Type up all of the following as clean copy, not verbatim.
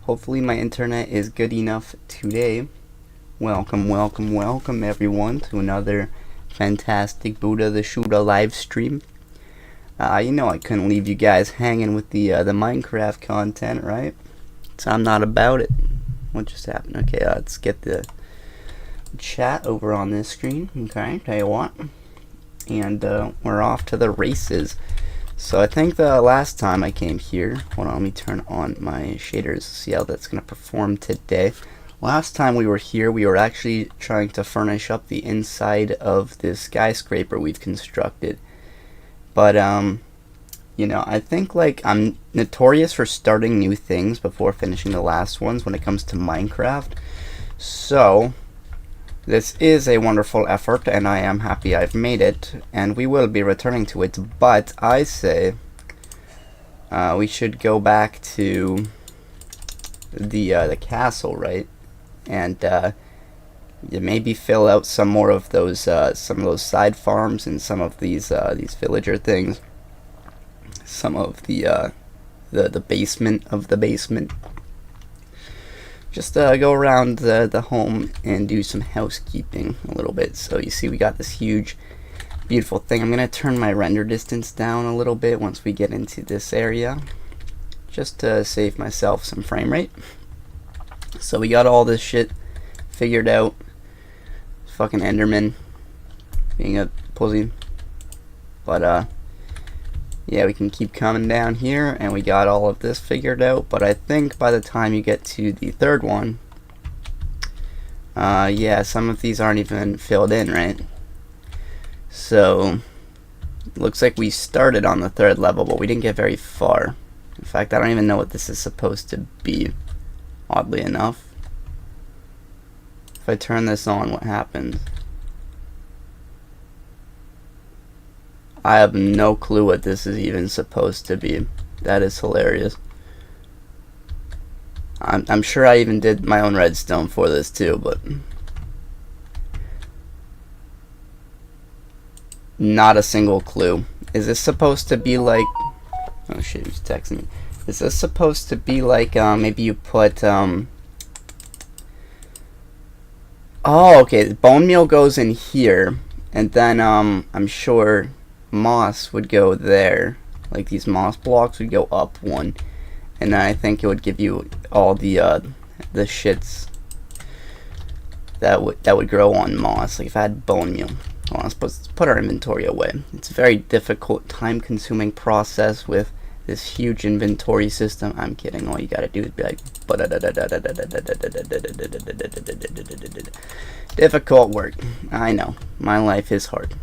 Hopefully my internet is good enough today. Welcome everyone to another fantastic Buddha the Shooter live stream. I couldn't leave you guys hanging with the Minecraft content, right? So I'm not about it. What just happened? Okay, let's get the chat over on this screen. Okay, tell you what. And we're off to the races. So I think the last time I came here, hold on, let me turn on my shaders, see how that's going to perform today. Last time we were here, we were actually trying to furnish up the inside of this skyscraper we've constructed. But, I think, I'm notorious for starting new things before finishing the last ones when it comes to Minecraft. So, this is a wonderful effort, and I am happy I've made it, and we will be returning to it, but I say we should go back to the castle, right? And maybe fill out some more of those side farms and some of these villager things, some of the basement of the basement. Just go around the home and do some housekeeping a little bit. So you see we got this huge, beautiful thing. I'm going to turn my render distance down a little bit once we get into this area, just to save myself some frame rate. So we got all this shit figured out. Fucking Enderman being a pussy. But yeah, we can keep coming down here, and we got all of this figured out, but I think by the time you get to the third one, yeah, some of these aren't even filled in, right? So, looks like we started on the third level, but we didn't get very far. In fact, I don't even know what this is supposed to be, oddly enough. If I turn this on, what happens? I have no clue what this is even supposed to be. That is hilarious. I'm sure I even did my own redstone for this too, but not a single clue. Is this supposed to be like... Oh shit, he's texting me. Is this supposed to be like, maybe you put, Oh, okay, bone meal goes in here, and then, I'm sure moss would go there, like these moss blocks would go up one, and then I think it would give you all the shits that would grow on moss. Like if I had bone meal. Well, I'm supposed to put our inventory away. It's a very difficult, time-consuming process with this huge inventory system. I'm kidding. All you gotta do is be like difficult work. I know. My life is hard.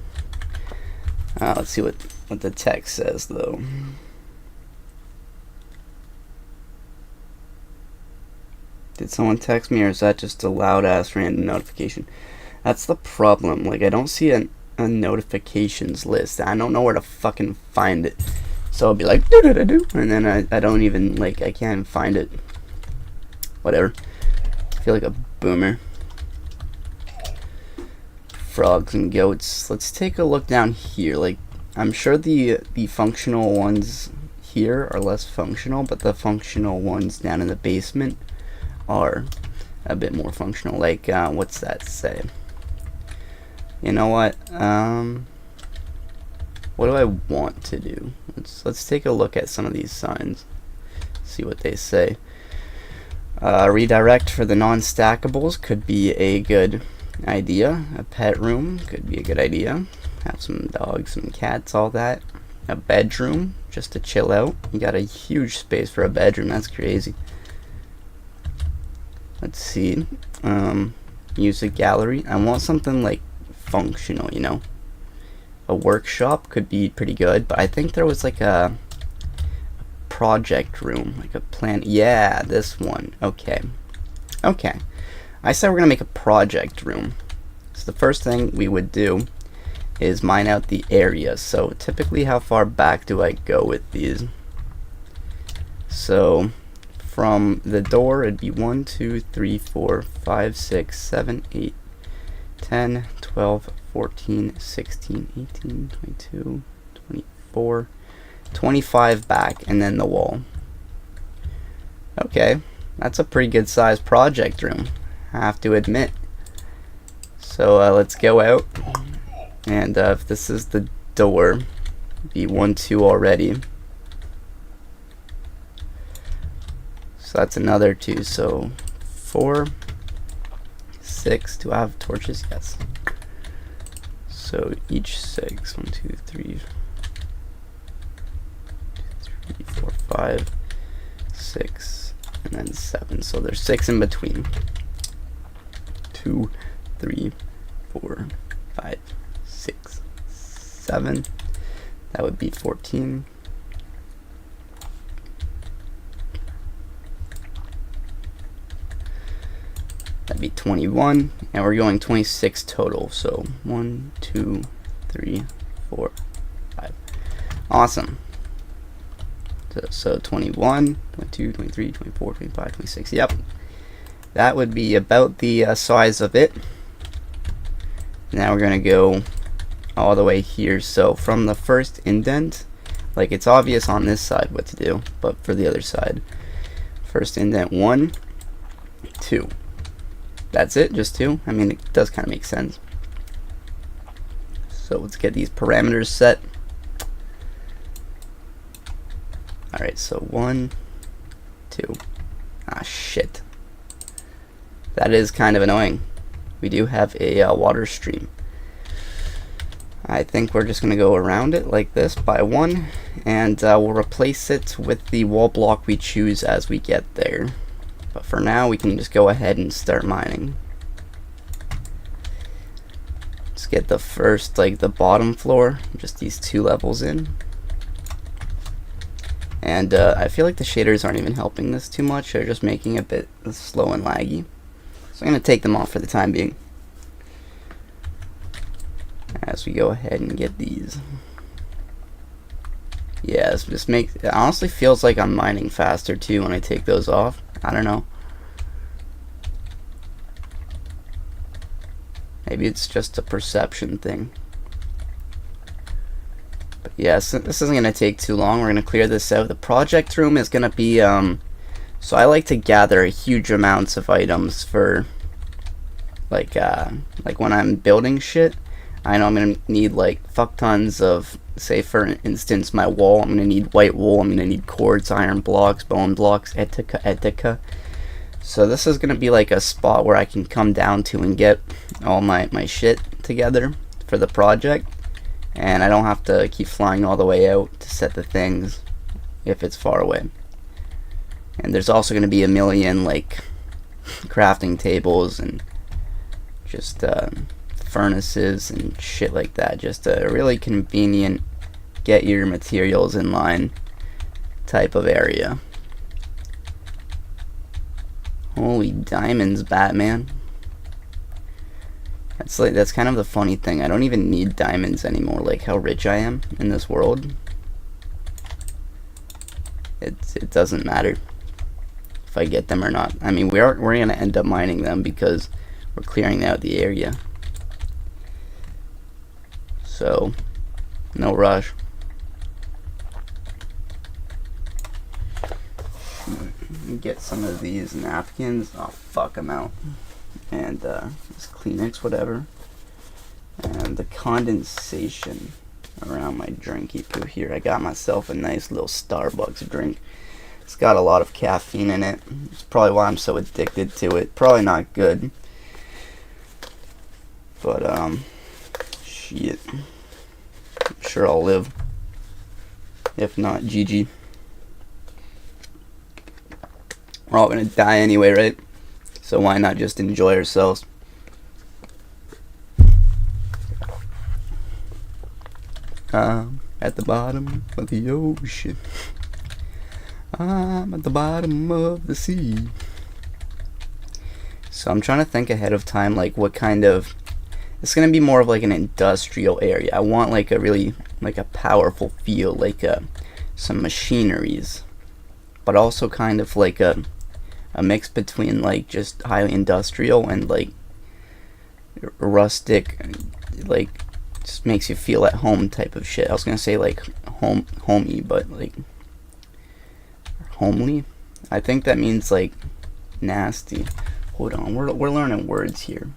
Let's see what the text says, though. Did someone text me, or is that just a loud-ass random notification? That's the problem. Like, I don't see a notifications list. I don't know where to fucking find it. So I'll be like, do-do-do-do, and then I don't even, like, I can't find it. Whatever. I feel like a boomer. Frogs and goats. Let's take a look down here. Like, I'm sure the functional ones here are less functional, but the functional ones down in the basement are a bit more functional. Like, what's that say? You know what? What do I want to do? Let's take a look at some of these signs. See what they say. Redirect for the non-stackables could be a good idea. A pet room could be a good idea. Have some dogs, some cats, all that. A bedroom, just to chill out. You got a huge space for a bedroom. That's crazy. Let's see. Music gallery. I want something like functional, you know. A workshop could be pretty good, but I think there was like a project room, like a plan. Yeah, this one. Okay. I said we're gonna make a project room. So the first thing we would do is mine out the area. So typically, how far back do I go with these? So from the door, it'd be 1, 2, 3, 4, 5, 6, 7, 8, 10, 12, 14, 16, 18, 22, 24, 25 back, and then the wall. Okay, That's a pretty good sized project room, I have to admit. So let's go out, and if this is the door, be 1, 2 already. So that's another 2, so 4, 6. Do I have torches? Yes. So each 6. 1, 2, 3, 4, 5, 6, and then 7. So there's 6 in between. 2, 3, 4, 5, 6, 7. That would be 14. That'd be 21, and we're going 26 total. So 1, 2, 3, 4, 5. Awesome. So 21, 22, 23, 24, 25, 26. Yep. That would be about the size of it. Now we're going to go all the way here. So from the first indent, like it's obvious on this side what to do, but for the other side, first indent 1, 2. That's it, just 2. I mean, it does kind of make sense. So let's get these parameters set. Alright, so 1, 2. Ah, shit. That is kind of annoying. We do have a water stream. I think we're just going to go around it like this by 1, and we'll replace it with the wall block we choose as we get there. But for now, we can just go ahead and start mining. Let's get the first, like the bottom floor, just these 2 levels in. And I feel like the shaders aren't even helping this too much. They're just making it a bit slow and laggy. So I'm going to take them off for the time being, as we go ahead and get these. Yeah, it honestly feels like I'm mining faster too when I take those off. I don't know. Maybe it's just a perception thing. But yeah, so this isn't going to take too long. We're going to clear this out. The project room is going to be, so I like to gather huge amounts of items for, like when I'm building shit. I know I'm going to need like fuck tons of, say for instance my wall, I'm going to need white wool, I'm going to need quartz, iron blocks, bone blocks, etc. So this is going to be like a spot where I can come down to and get all my shit together for the project. And I don't have to keep flying all the way out to set the things if it's far away. And there's also going to be a million like crafting tables and just furnaces and shit like that. Just a really convenient get your materials in line type of area. Holy diamonds, Batman. That's kind of the funny thing. I don't even need diamonds anymore, like how rich I am in this world. It doesn't matter if I get them or not. I mean, we're gonna end up mining them because we're clearing out the area. So no rush. Get some of these napkins. Oh, fuck them out. And this Kleenex, whatever. And the condensation around my drinky poo here. I got myself a nice little Starbucks drink. It's got a lot of caffeine in it. It's probably why I'm so addicted to it. Probably not good. But, shit. I'm sure I'll live. If not, GG. We're all gonna die anyway, right? So why not just enjoy ourselves? At the bottom of the ocean. I'm at the bottom of the sea. So I'm trying to think ahead of time, like what kind of... It's gonna be more of like an industrial area. I want like a really, like a powerful feel, like some machineries. But also kind of like a mix between like just highly industrial and like rustic, like just makes you feel at home type of shit. I was gonna say like homey, but like homely. I think that means like nasty. Hold on, we're learning words here.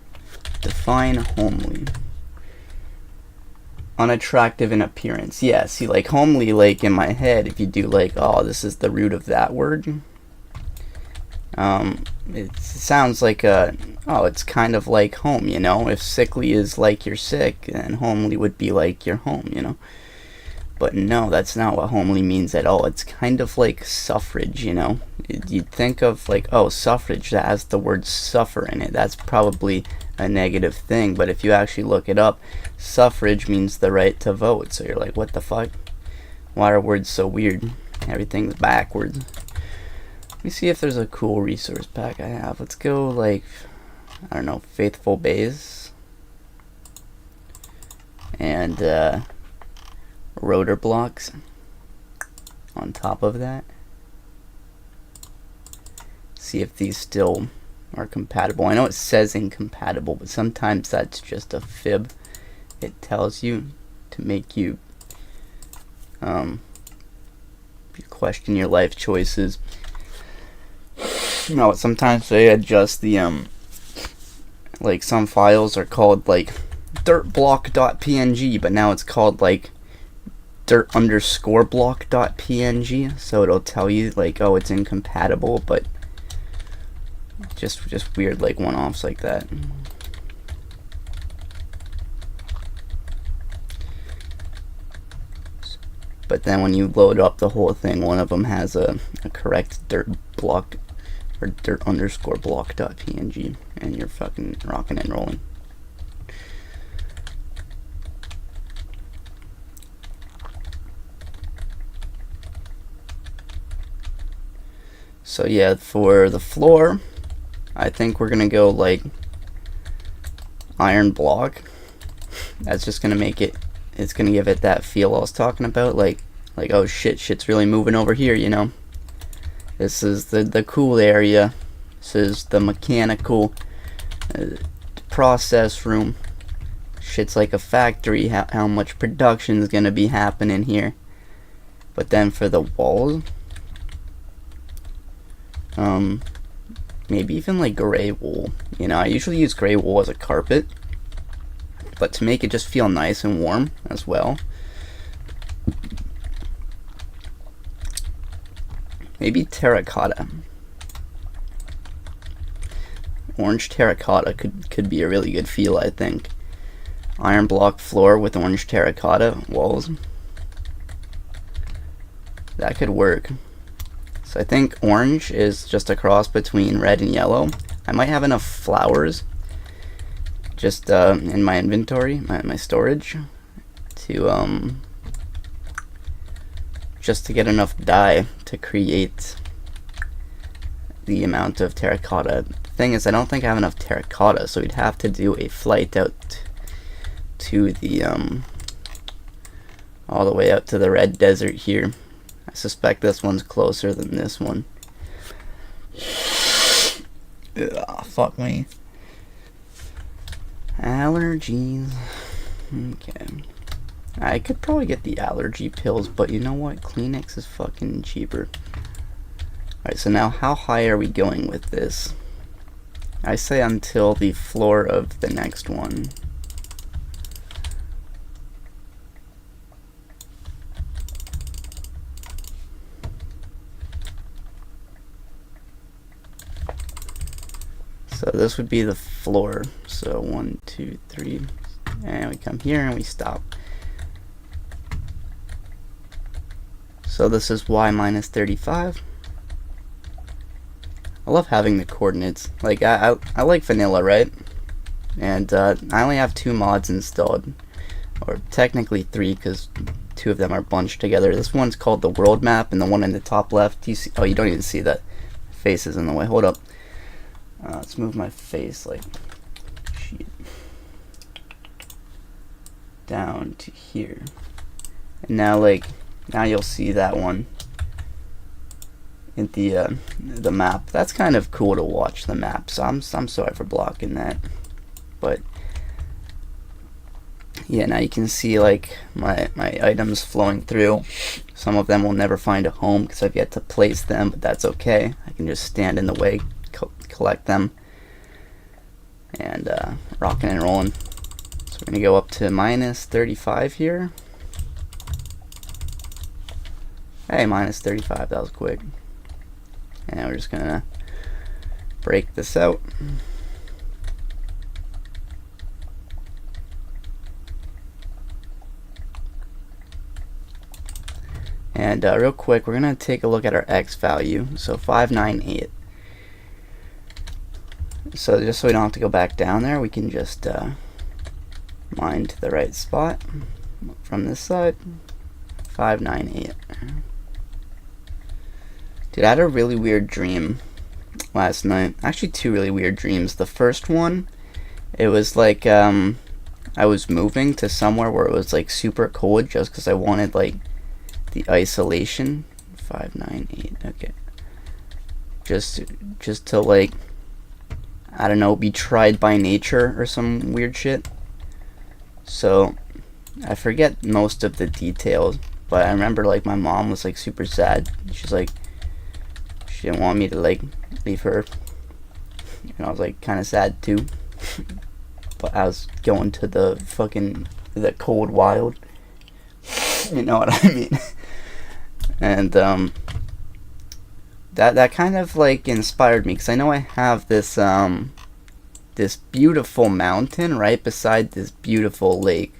Define homely. Unattractive in appearance. Yeah, see, like homely, like in my head, if you do like, oh, this is the root of that word. It sounds like it's kind of like home, you know. If sickly is like you're sick, then homely would be like you're home, you know. But no, that's not what homely means at all. It's kind of like suffrage, you know. You'd think of like, oh, suffrage, that has the word suffer in it. That's probably a negative thing, but if you actually look it up, suffrage means the right to vote. So you're like, what the fuck? Why are words so weird? Everything's backwards. Let me see if there's a cool resource pack I have. Let's go like, I don't know, Faithful Bays. And rotor blocks on top of that. See if these still are compatible. I know it says incompatible, but sometimes that's just a fib. It tells you to make you question your life choices. You know, sometimes they adjust the like some files are called like dirtblock.png, but now it's called like dirt_block.png, so it'll tell you like, oh, it's incompatible, but just weird like one-offs like that. But then when you load up the whole thing, one of them has a correct dirt block or dirt_block.png, and you're fucking rocking and rolling. So yeah, for the floor, I think we're gonna go like iron block. That's just gonna make it, it's gonna give it that feel I was talking about, like oh shit's really moving over here, you know. This is the cool area. This is the mechanical process room. Shit's like a factory, how much production is gonna be happening here. But then for the walls, maybe even like gray wool. You know, I usually use gray wool as a carpet, but to make it just feel nice and warm as well, maybe terracotta. Orange terracotta could be a really good feel, I think. Iron block floor with orange terracotta walls. That could work. So I think orange is just a cross between red and yellow. I might have enough flowers just in my inventory, my storage, to just to get enough dye to create the amount of terracotta. The thing is, I don't think I have enough terracotta, so we'd have to do a flight out to the all the way out to the red desert here. I suspect this one's closer than this one. Ugh, fuck me. Allergies. Okay. I could probably get the allergy pills, but you know what? Kleenex is fucking cheaper. Alright, so now how high are we going with this? I say until the floor of the next one. So this would be the floor. So 1, 2, 3, and we come here and we stop. So this is y minus 35. I love having the coordinates. Like I like vanilla, right? And I only have 2 mods installed, or technically 3, because 2 of them are bunched together. This one's called the world map, and the one in the top left, you see, oh, you don't even see that. Face is in the way. Hold up. Let's move my face like shit down to here. And now, like, now you'll see that one in the map. That's kind of cool to watch the map. So I'm sorry for blocking that, but yeah, now you can see like my items flowing through. Some of them will never find a home because I've yet to place them, but that's okay. I can just stand in the way, collect them, and rocking and rolling. So we're gonna go up to minus 35 here. Hey, minus 35, that was quick. And we're just gonna break this out. And real quick, we're gonna take a look at our X value. So 598. So just so we don't have to go back down there, we can just mine to the right spot from this side. 598. Dude, I had a really weird dream last night. Actually, two really weird dreams. The first one, it was like I was moving to somewhere where it was like super cold just because I wanted like the isolation. 598. Okay. Just to like, I don't know, be tried by nature or some weird shit. So I forget most of the details, but I remember like my mom was like super sad. She's like, she didn't want me to like leave her, and I was like kind of sad too. But I was going to the cold wild, you know what I mean. And that kind of like inspired me, because I know I have this this beautiful mountain right beside this beautiful lake.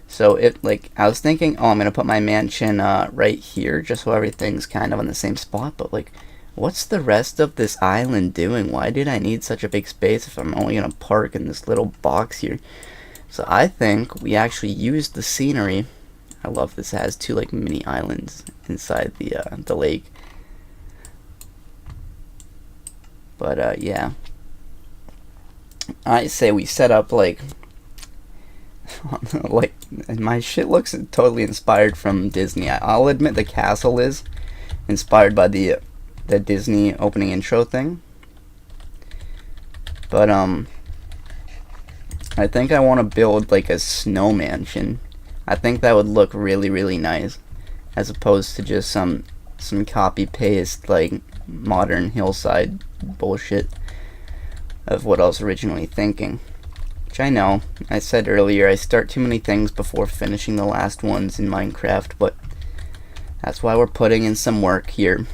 So I was thinking, oh, I'm gonna put my mansion right here just so everything's kind of on the same spot, but like, what's the rest of this island doing? Why did I need such a big space if I'm only gonna park in this little box here? So I think we actually used the scenery. I love this. It has two like mini islands inside the lake. But yeah, I say we set up like like, my shit looks totally inspired from Disney. I'll admit the castle is inspired by the Disney opening intro thing. But I think I want to build like a snow mansion. I think that would look really, really nice, as opposed to just some copy paste like modern hillside bullshit of what I was originally thinking. Which I know, I said earlier, I start too many things before finishing the last ones in Minecraft, but that's why we're putting in some work here.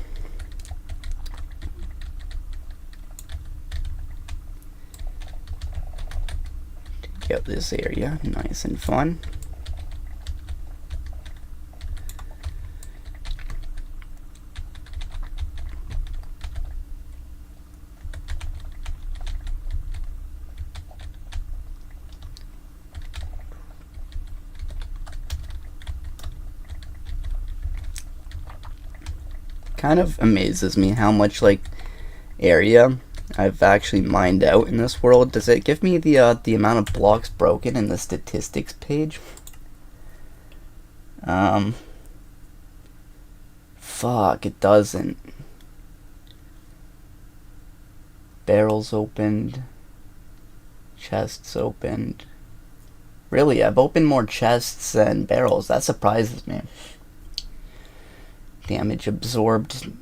To get this area nice and fun. Kind of amazes me how much like area I've actually mined out in this world. Does it give me the amount of blocks broken in the statistics page? Fuck, it doesn't. Barrels opened. Chests opened. Really, I've opened more chests than barrels. That surprises me. Damage absorbed.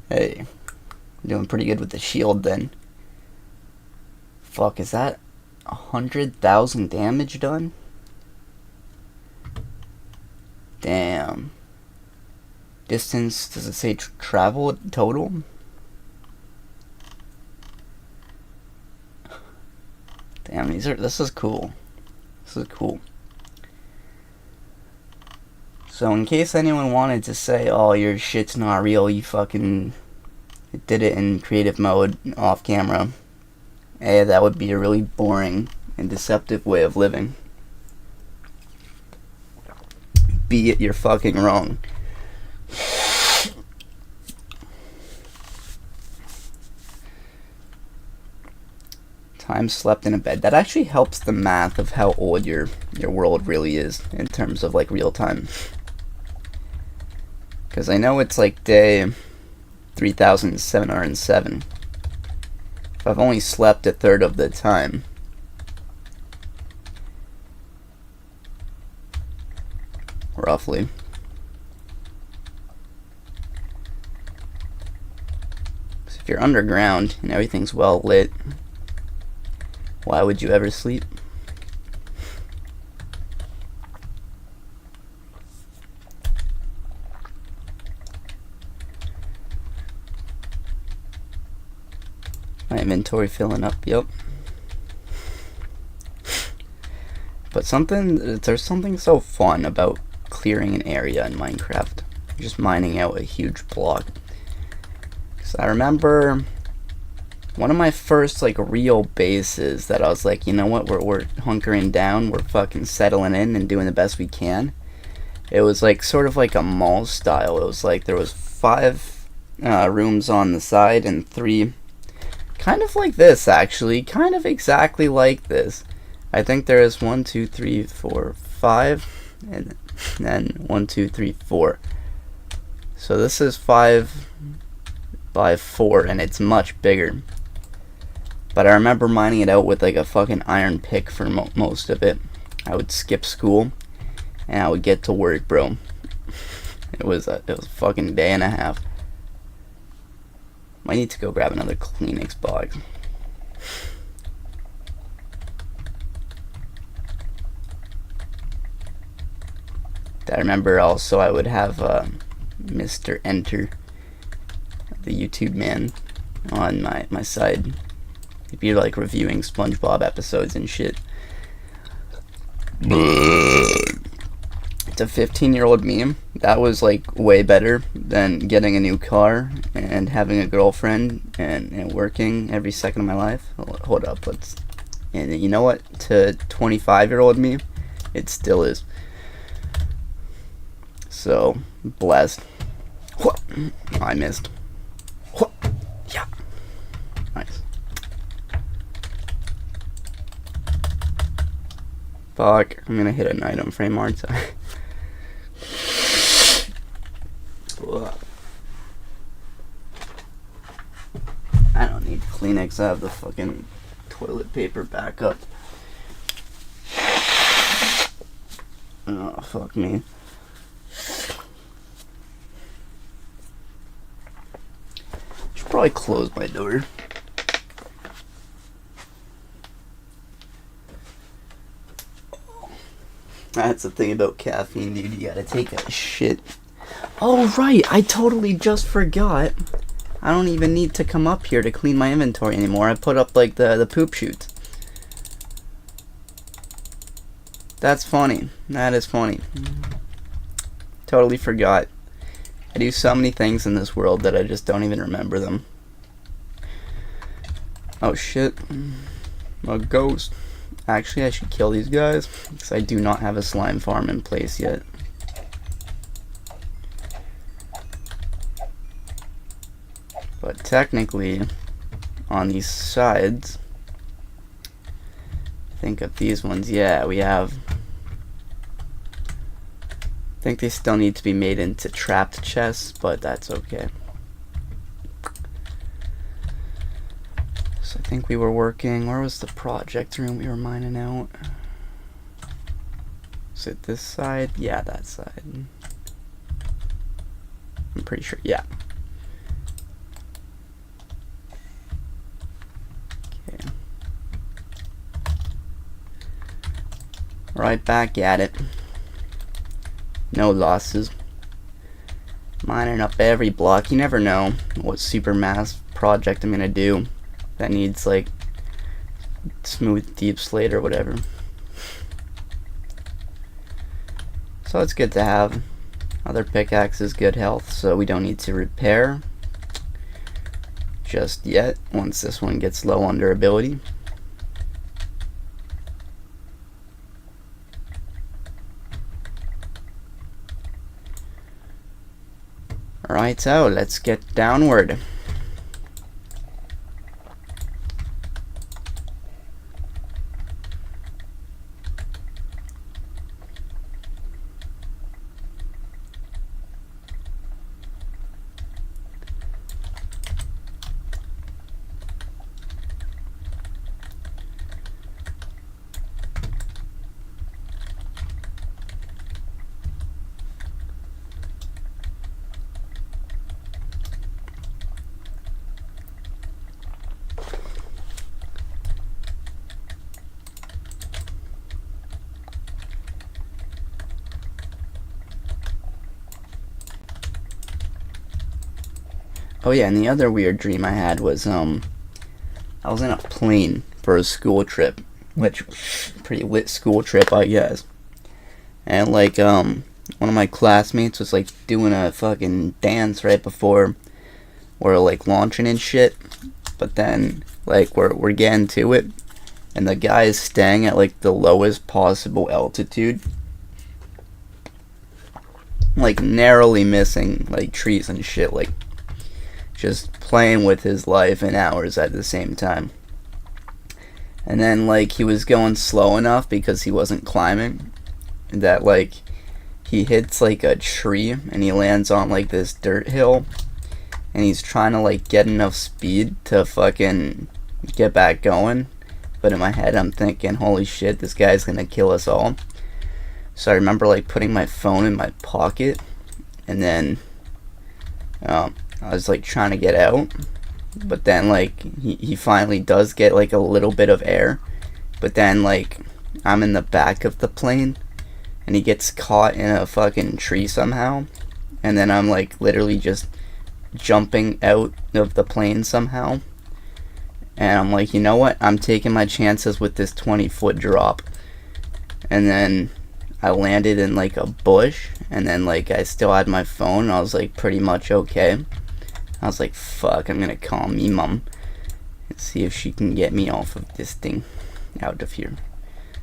Hey, doing pretty good with the shield then. Fuck, is that 100,000 damage done? Damn. Distance, does it say travel total? Damn, this is cool. This is cool. So in case anyone wanted to say, oh, your shit's not real, you fucking did it in creative mode off camera, that would be a really boring and deceptive way of living. Be it you're fucking wrong. Time slept in a bed. That actually helps the math of how old your world really is in terms of like real time. Because I know it's like day 3,707. If I've only slept a third of the time, roughly. So if you're underground and everything's well lit, why would you ever sleep? My inventory filling up, yep. But there's something so fun about clearing an area in Minecraft. Just mining out a huge block. Because I remember one of my first like real bases that I was like, you know what, we're hunkering down, we're fucking settling in and doing the best we can. It was like sort of like a mall style. It was like there was 5 rooms on the side and 3 kind of like this, actually, kind of exactly like this. I think there is 1, 2, 3, 4, 5, and then 1, 2, 3, 4. So this is 5 by 4, and it's much bigger. But I remember mining it out with like a fucking iron pick for most of it. I would skip school, and I would get to work, bro. It was a fucking day and a half. Might need to go grab another Kleenex box. I remember also I would have Mr. Enter, the YouTube man, on my side. He'd be like reviewing SpongeBob episodes and shit. It's a 15-year-old meme. That was like way better than getting a new car and having a girlfriend and working every second of my life. Hold up, and you know what? To 25-year-old me, it still is. So blessed. I missed. Yeah. Nice. Fuck, I'm gonna hit an item frame, aren't I? I don't need Kleenex, I have the fucking toilet paper backup. Oh, fuck me. Should probably close my door. That's the thing about caffeine, dude. You gotta take a shit. Oh, right. I totally just forgot. I don't even need to come up here to clean my inventory anymore. I put up, like, the poop chutes. That's funny. That is funny. Totally forgot. I do so many things in this world that I just don't even remember them. Oh, shit. A ghost. Actually, I should kill these guys, because I do not have a slime farm in place yet. But technically, on these sides, think of these ones, yeah, we have... I think they still need to be made into trapped chests, but that's okay. So I think we were working, where was the project room we were mining out? Is it this side? Yeah, that side. I'm pretty sure, yeah. Okay. Right back at it. No losses. Mining up every block. You never know what super mass project I'm gonna do that needs like smooth deep slate or whatever. So it's good to have. Other pickaxes, good health, so we don't need to repair just yet once this one gets low on durability. Alright, so let's get downward. Oh yeah, and the other weird dream I had was I was in a plane for a school trip, which pretty lit school trip, I guess. And like one of my classmates was like doing a fucking dance right before we're like launching and shit. But then like we're getting to it, and the guy is staying at like the lowest possible altitude, like narrowly missing like trees and shit, like just playing with his life and ours at the same time. And then like he was going slow enough because he wasn't climbing, that like he hits like a tree and he lands on like this dirt hill, and he's trying to like get enough speed to fucking get back going. But in my head I'm thinking, holy shit, this guy's gonna kill us all. So I remember like putting my phone in my pocket, and then I was like trying to get out, but then like he finally does get like a little bit of air, but then like I'm in the back of the plane and he gets caught in a fucking tree somehow, and then I'm like literally just jumping out of the plane somehow, and I'm like, you know what, I'm taking my chances with this 20-foot drop. And then I landed in like a bush, and then like I still had my phone, and I was like pretty much okay. I was like, fuck, I'm gonna call me mom and see if she can get me off of this thing, out of here.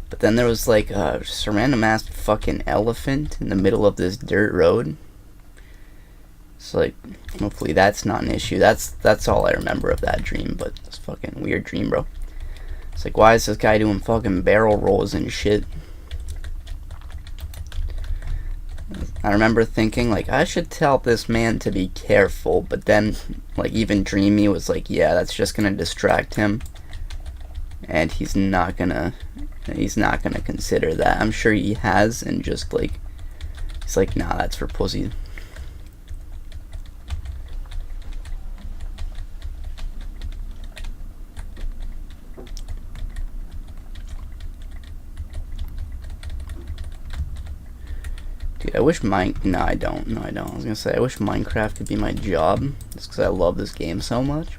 But then there was like just a random ass fucking elephant in the middle of this dirt road. So like, hopefully that's not an issue. That's all I remember of that dream, but it's a fucking weird dream, bro. It's like, why is this guy doing fucking barrel rolls and shit? I remember thinking, like, I should tell this man to be careful, but then, like, even Dreamy was like, yeah, that's just gonna distract him, and he's not gonna consider that. I'm sure he has, and just, like, he's like, nah, that's for pussies. Dude, I wish No, I don't. I was gonna say, I wish Minecraft could be my job, just because I love this game so much.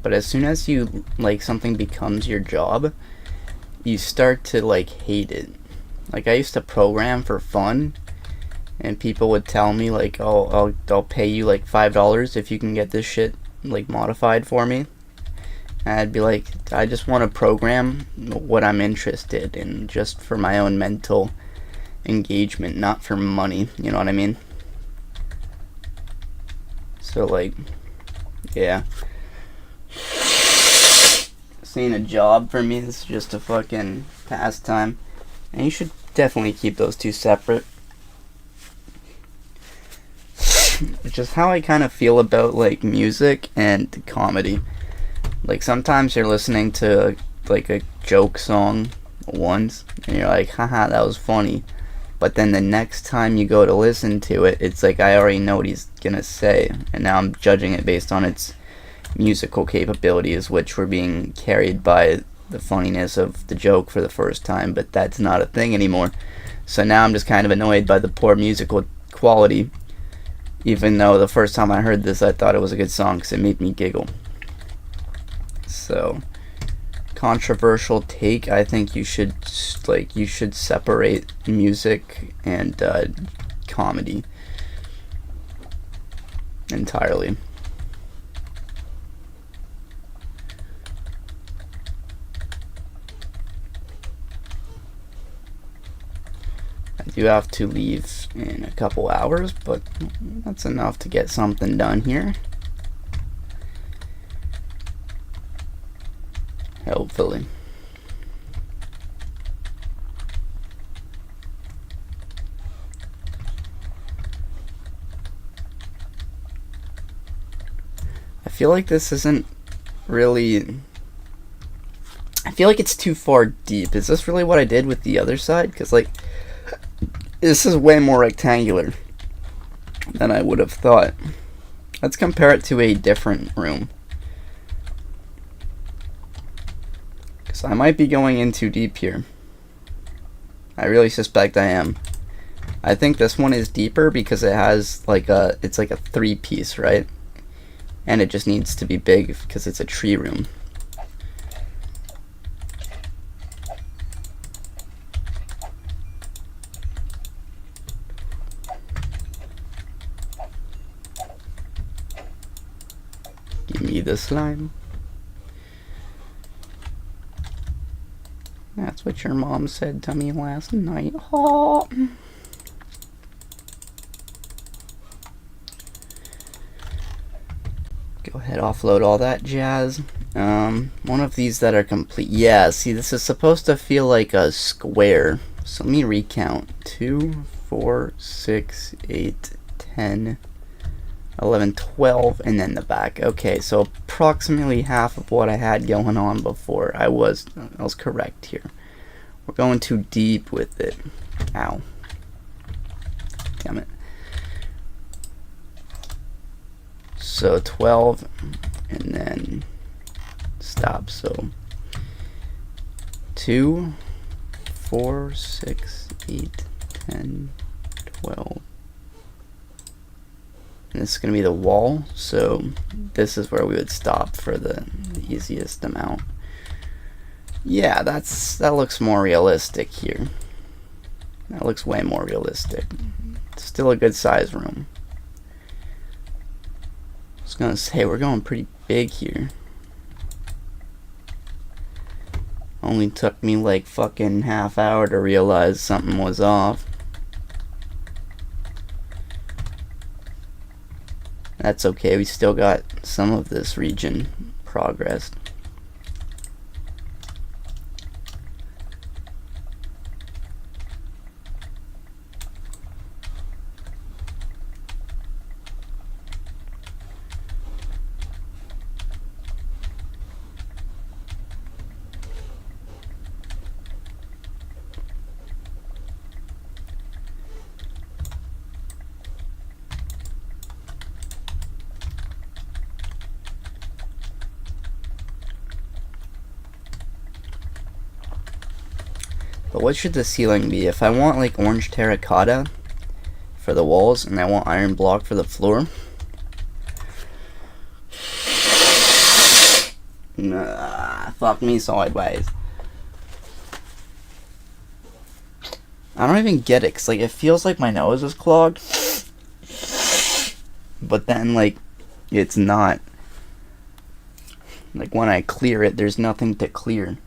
But as soon as you, like, something becomes your job, you start to, like, hate it. Like, I used to program for fun, and people would tell me, like, oh, I'll pay you, like, $5 if you can get this shit, like, modified for me. And I'd be like, I just want to program what I'm interested in, just for my own mental engagement, not for money, you know what I mean? So like, yeah, this ain't a job for me, this is just a fucking pastime, and you should definitely keep those two separate. Which is how I kind of feel about like music and comedy. Like sometimes you're listening to like a joke song once and you're like, haha, that was funny. But then the next time you go to listen to it, it's like I already know what he's gonna say, and now I'm judging it based on its musical capabilities, which were being carried by the funniness of the joke for the first time, but that's not a thing anymore. So now I'm just kind of annoyed by the poor musical quality, even though the first time I heard this I thought it was a good song because it made me giggle. So, controversial take, I think you should separate music and comedy entirely. I do have to leave in a couple hours, but that's enough to get something done here. Hopefully. I feel like this isn't really... I feel like it's too far deep. Is this really what I did with the other side? Because, like, this is way more rectangular than I would have thought. Let's compare it to a different room. Because I might be going in too deep here. I really suspect I am. I think this one is deeper because it has, like, it's like a three-piece, right? And it just needs to be big because it's a tree room. Give me the slime. That's what your mom said to me last night. Oh. Go ahead, offload all that jazz. One of these that are complete. Yeah, see, this is supposed to feel like a square. So let me recount. 2, 4, 6, 8, 10, 11, 12, and then the back. Okay, so approximately half of what I had going on before. I was correct here. We're going too deep with it. Ow. Damn it. So 12, and then stop. So 2, 4, 6, 8, 10, 12. And this is going to be the wall, so this is where we would stop for the easiest amount. Yeah, that looks more realistic here. That looks way more realistic. It's still a good size room. I was going to say, we're going pretty big here. Only took me like fucking half hour to realize something was off. That's okay, we still got some of this region progressed. But what should the ceiling be? If I want like orange terracotta for the walls and I want iron block for the floor, fuck me sideways. I don't even get it, cause like it feels like my nose is clogged, but then like it's not. Like when I clear it, there's nothing to clear.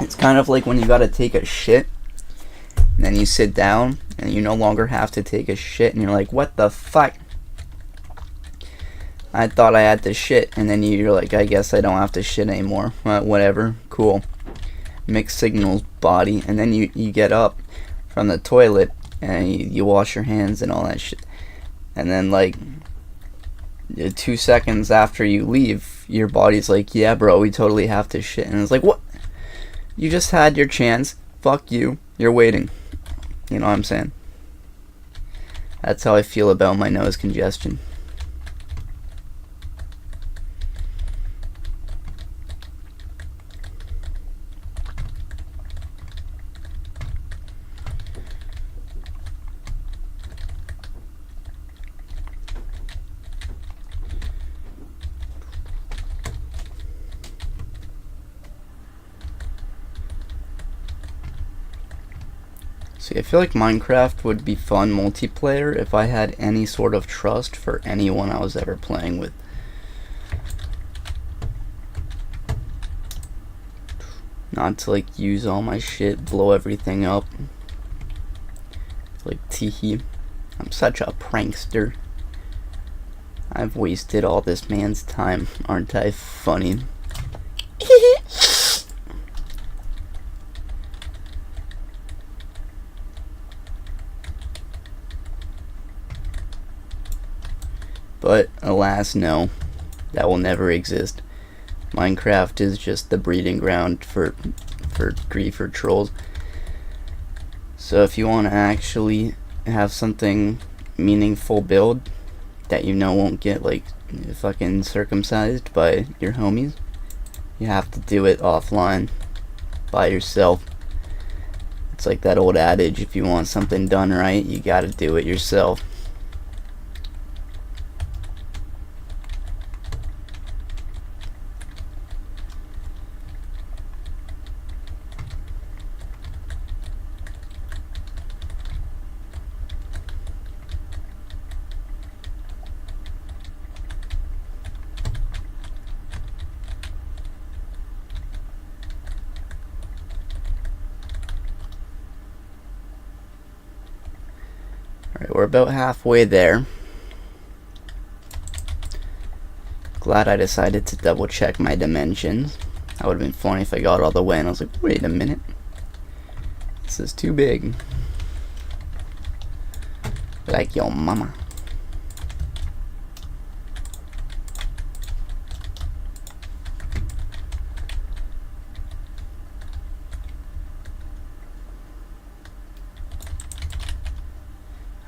It's kind of like when you gotta take a shit, and then you sit down, and you no longer have to take a shit, and you're like, what the fuck? I thought I had to shit, and then you're like, I guess I don't have to shit anymore. Whatever, cool. Mixed signals, body, and then you get up from the toilet, and you wash your hands and all that shit. And then like 2 seconds after you leave, your body's like, yeah bro, we totally have to shit. And it's like, what? You just had your chance. Fuck you. You're waiting. You know what I'm saying? That's how I feel about my nose congestion. See, I feel like Minecraft would be fun multiplayer if I had any sort of trust for anyone I was ever playing with. Not to like use all my shit, blow everything up. Like teehee. I'm such a prankster. I've wasted all this man's time, aren't I funny? But alas, no, that will never exist. Minecraft is just the breeding ground for griefer trolls. So if you want to actually have something meaningful build that you know won't get like fucking circumcised by your homies, you have to do it offline by yourself. It's like that old adage, if you want something done right, you gotta do it yourself. Alright, we're about halfway there. Glad I decided to double check my dimensions. That would have been funny if I got all the way and I was like, wait a minute. This is too big. Like your mama.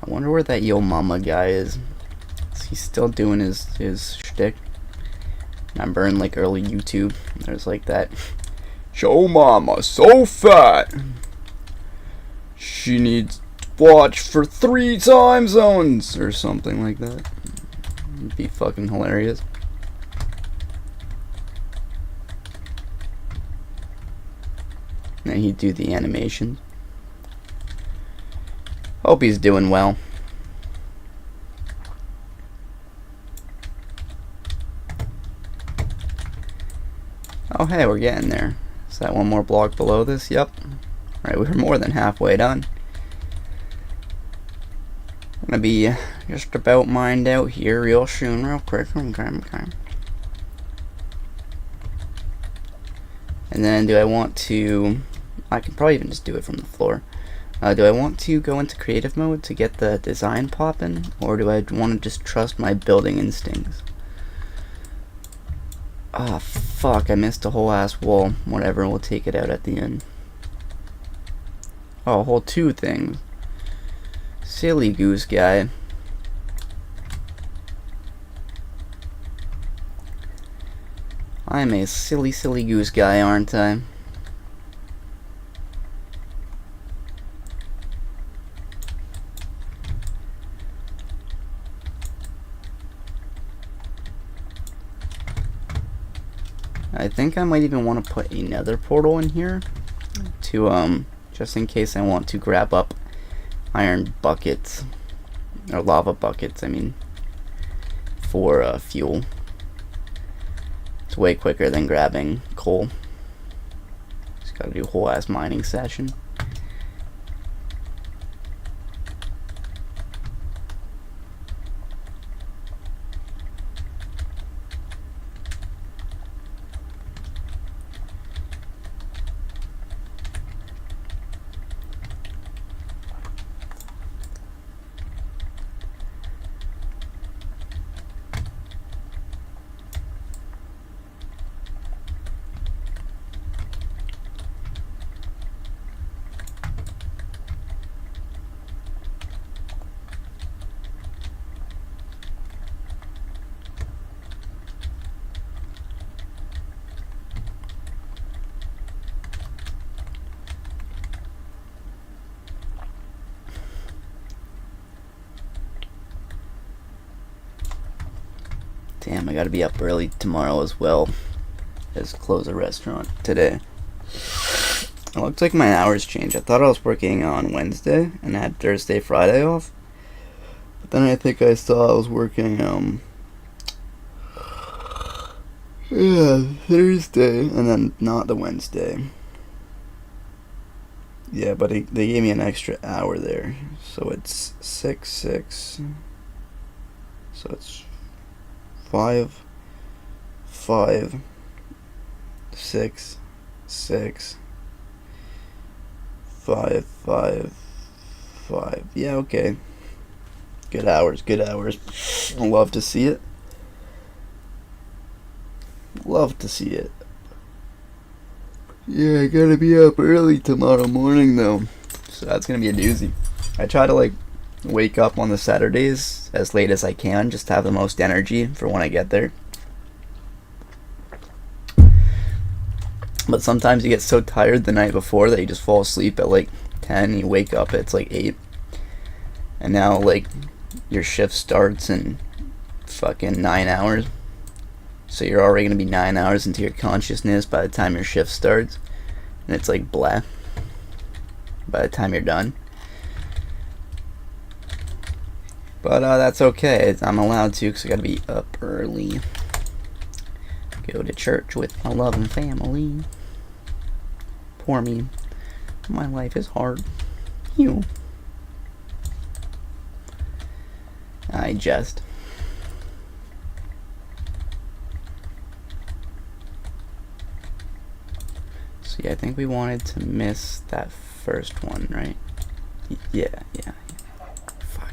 I wonder where that Yo Mama guy is. Is he still doing his shtick? Remember in like early YouTube, there's like that Yo Mama so fat she needs to watch for 3 time zones or something like that. It'd be fucking hilarious. And he'd do the animation. Hope he's doing well. Oh hey, we're getting there. Is that one more block below this? Yep. Right, we're more than halfway done. Gonna be just about mined out here real soon, real quick. Okay. And then do I want to... I can probably even just do it from the floor. Do I want to go into creative mode to get the design popping, or do I want to just trust my building instincts? Ah, fuck, I missed a whole ass wall. Whatever, we'll take it out at the end. Oh, a whole 2 things. Silly goose guy. I'm a silly goose guy, aren't I? I think I might even want to put another portal in here to just in case I want to grab up iron buckets or lava buckets, I mean, for fuel. It's way quicker than grabbing coal. Just gotta do a whole ass mining session. Damn, I gotta be up early tomorrow as well as close a restaurant today. It looks like my hours changed. I thought I was working on Wednesday and I had Thursday, Friday off. But then I think I saw I was working Thursday and then not the Wednesday. Yeah, but they gave me an extra hour there. So it's 6, 6. So it's 5, 5, 6, 6, 5, 5, 5. Yeah, okay. Good hours, good hours. I love to see it. Love to see it. Yeah, I gotta be up early tomorrow morning though. So that's gonna be a doozy. I try to like wake up on the Saturdays as late as I can, just to have the most energy for when I get there. But sometimes you get so tired the night before that you just fall asleep at like 10 and you wake up it's like 8. And now like your shift starts in fucking 9 hours. So you're already gonna be 9 hours into your consciousness by the time your shift starts. And it's like blah by the time you're done. But that's okay. I'm allowed to because I gotta be up early. Go to church with my loving family. Poor me. My life is hard. You. I jest. So yeah, I think we wanted to miss that first one, right? Yeah. Fuck.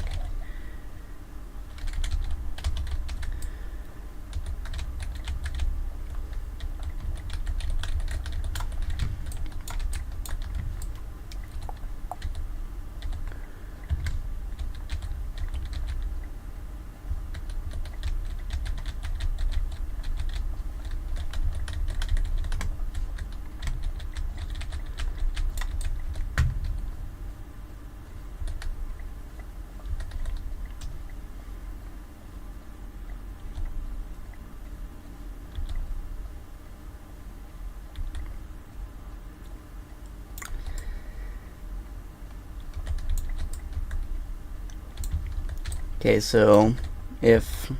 Okay, so if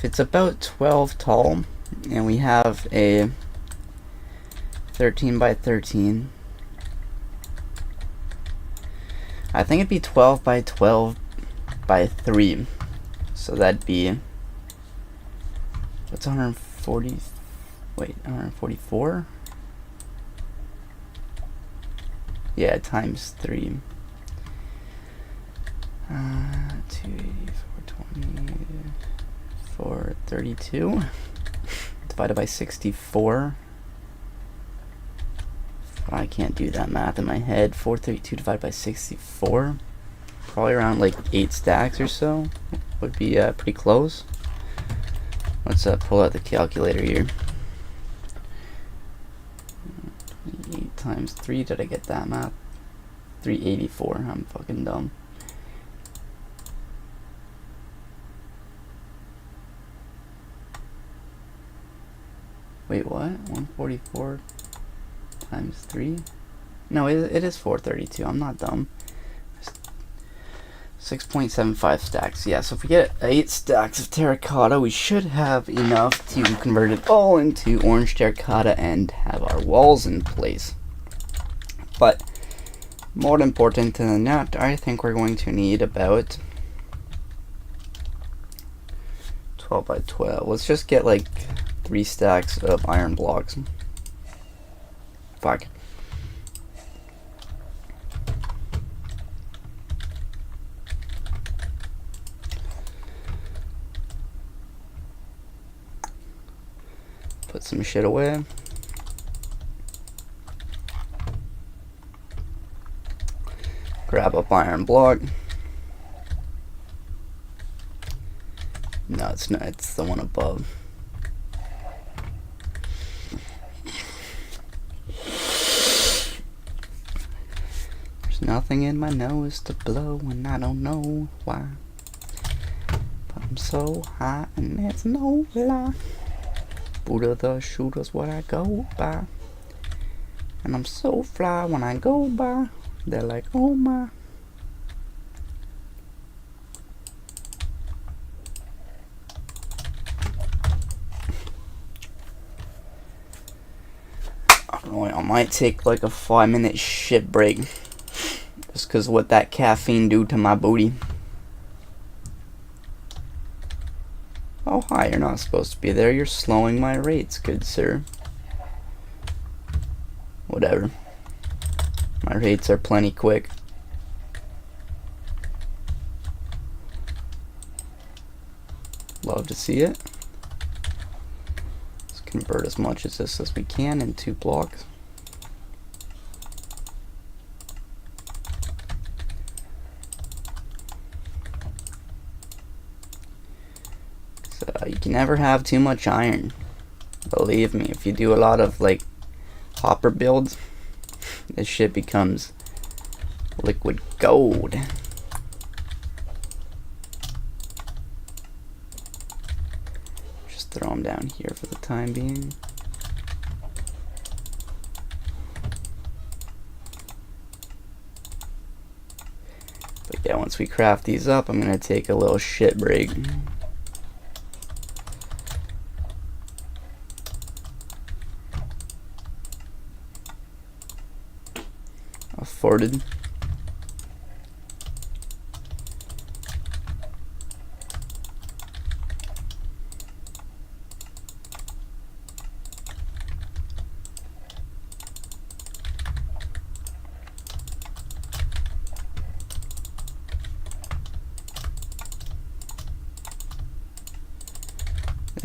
it's about 12 tall and we have a 13 by 13, I think it'd be 12 by 12 by 3. So that'd be, what's 140? Wait, 144? Yeah, times 3. 284, 432 divided by 64. I can't do that math in my head. 432 divided by 64. Probably around like 8 stacks or so. Would be pretty close. Let's pull out the calculator here. 8 times 3. Did I get that math? 384. I'm fucking dumb. Wait, what? 144 times 3? No, it is 432. I'm not dumb. 6.75 stacks. Yeah, so if we get 8 stacks of terracotta, we should have enough to convert it all into orange terracotta and have our walls in place. But more important than that, I think we're going to need about 12 by 12. Let's just get like 3 stacks of iron blocks. Fuck. Put some shit away. Grab up iron block. No, it's not. It's the one above. Nothing in my nose to blow, and I don't know why. But I'm so high, and it's no lie. Buddha the shooter's what I go by. And I'm so fly when I go by. They're like, oh my. I don't know, I might take like a 5-minute shit break. Just because what that caffeine do to my booty. Oh hi, you're not supposed to be there. You're slowing my rates, good sir. Whatever. My rates are plenty quick. Love to see it. Let's convert as much of this as we can into blocks. You can never have too much iron. Believe me, if you do a lot of like hopper builds, this shit becomes liquid gold. Just throw them down here for the time being. But yeah, once we craft these up, I'm gonna take a little shit break. Afforded.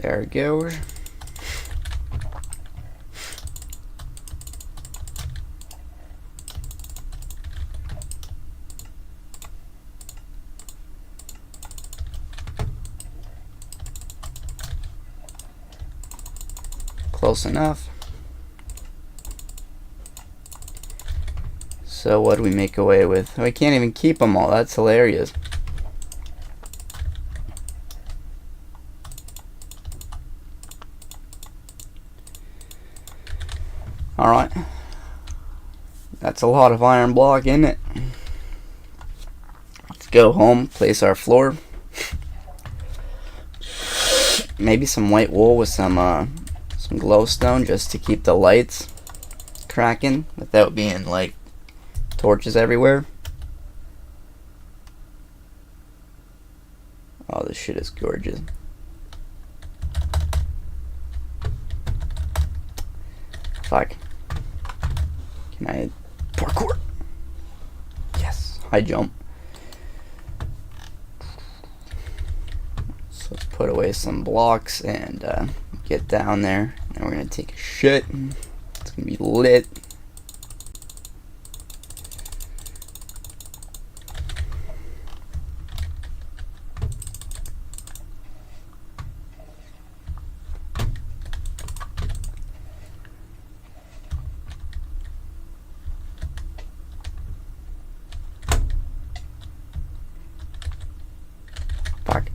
There it goes. Close enough. So what do we make away with? We can't even keep them all. That's hilarious. Alright. That's a lot of iron block, isn't it? Let's go home, place our floor. Maybe some white wool with some glowstone just to keep the lights cracking without being like torches everywhere. Oh, this shit is gorgeous. Fuck. Can I parkour? Yes. High jump. So let's put away some blocks and get down there. Now we're gonna take a shit. It's gonna be lit. Fuck.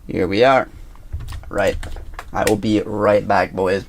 Here we are. Right. I will be right back, boys.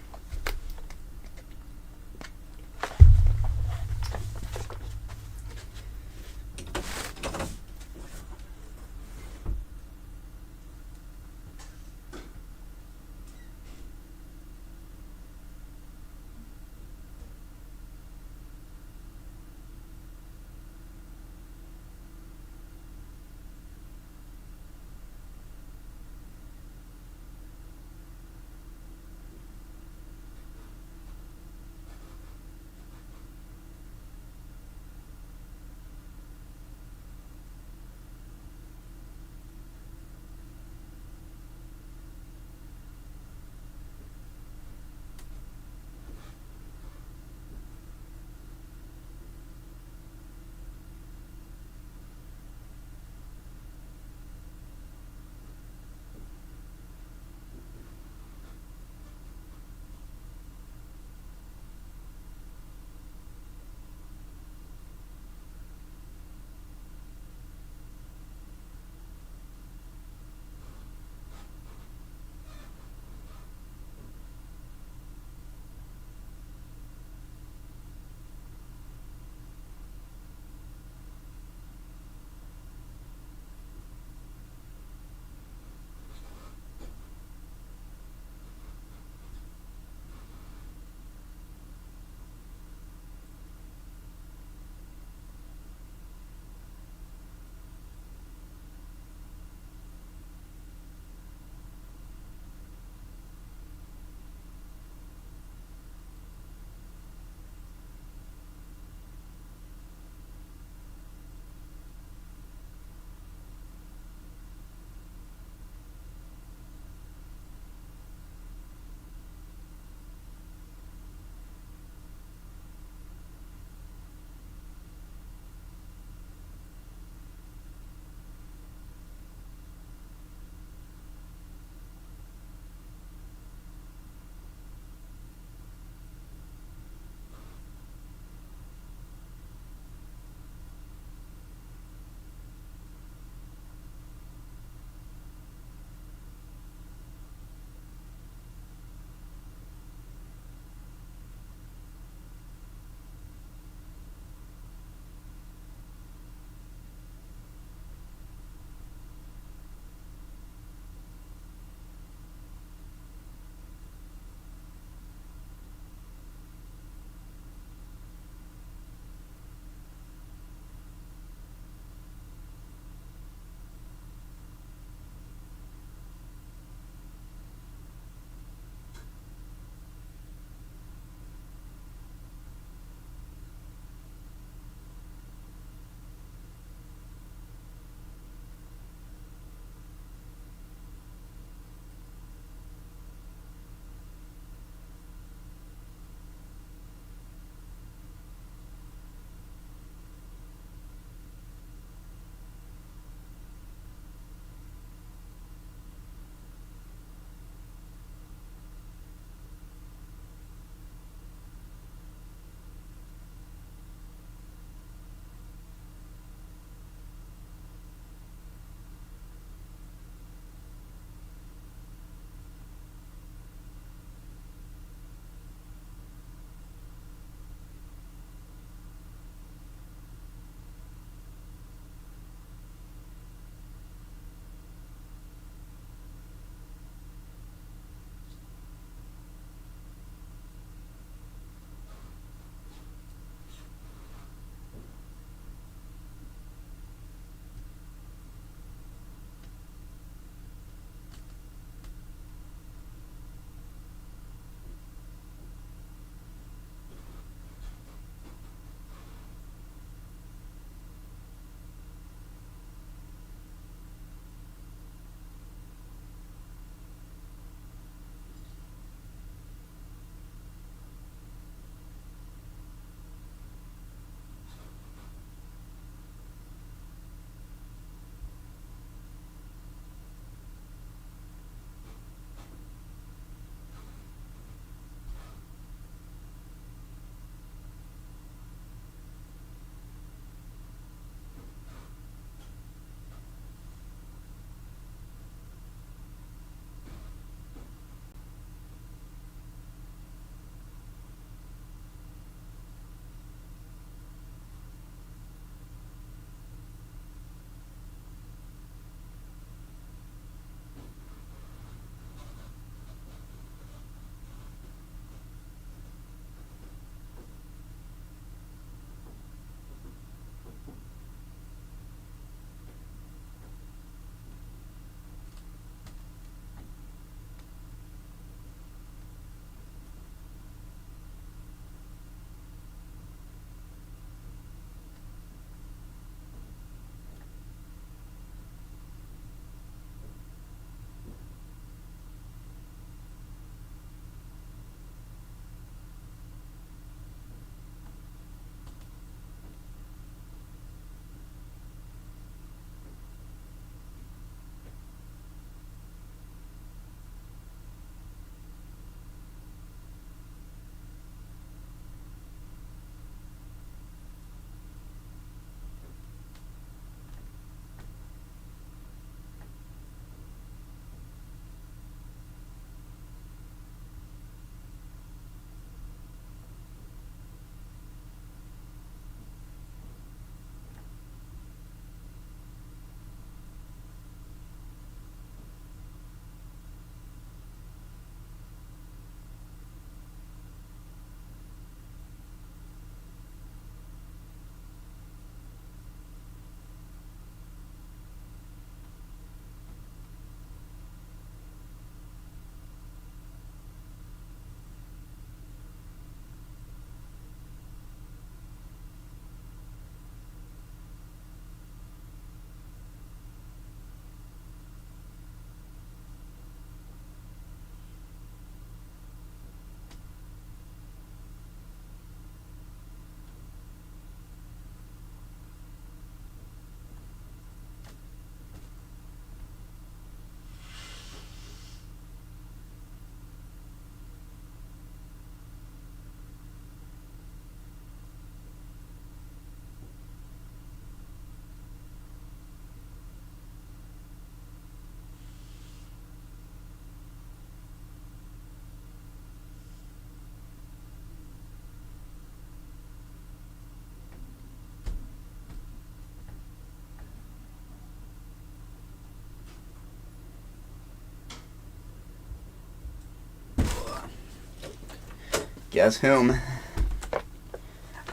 Guess whom?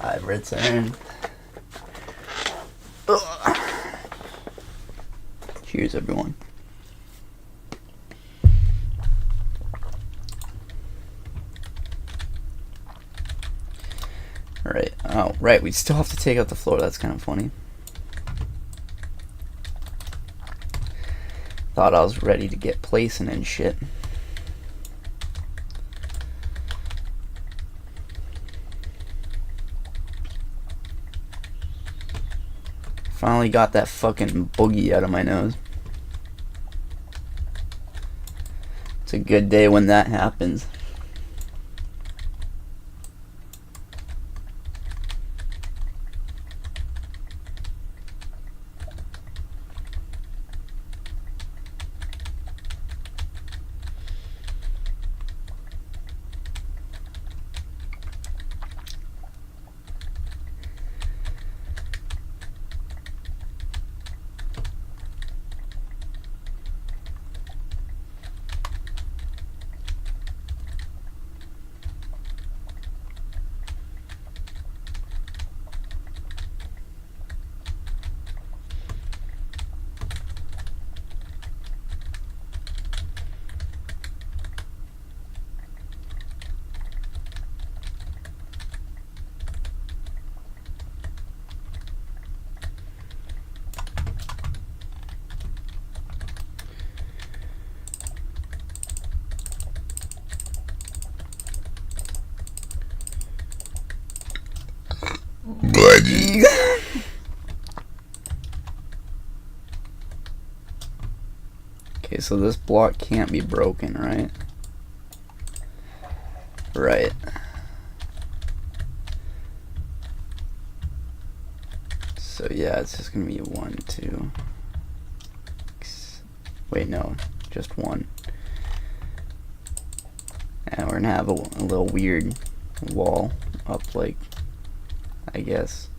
I've returned. Ugh. Cheers, everyone. Alright, oh, right, we still have to take out the floor. That's kind of funny. Thought I was ready to get placing and shit. Finally got that fucking boogie out of my nose. It's a good day when that happens. Okay, so this block can't be broken, right? Right. So yeah, it's just gonna be a 1, 2. Wait, no, just 1. And we're gonna have a little weird wall up, like, I guess.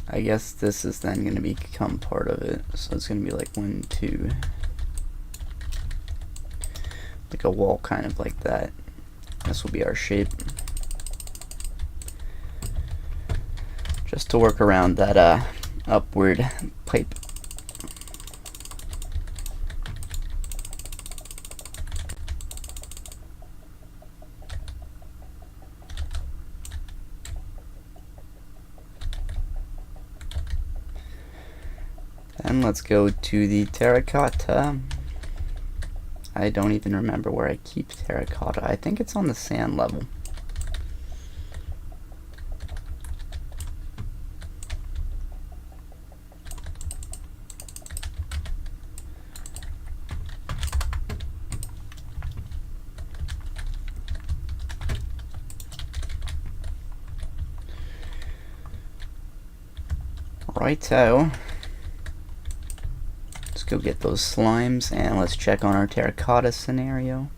I guess this is then going to become part of it. So it's going to be like 1, 2. Like a wall kind of like that. This will be our shape. Just to work around that upward pipe. And let's go to the terracotta. I don't even remember where I keep terracotta. I think it's on the sand level. Righto. Let's go get those slimes and let's check on our terracotta scenario.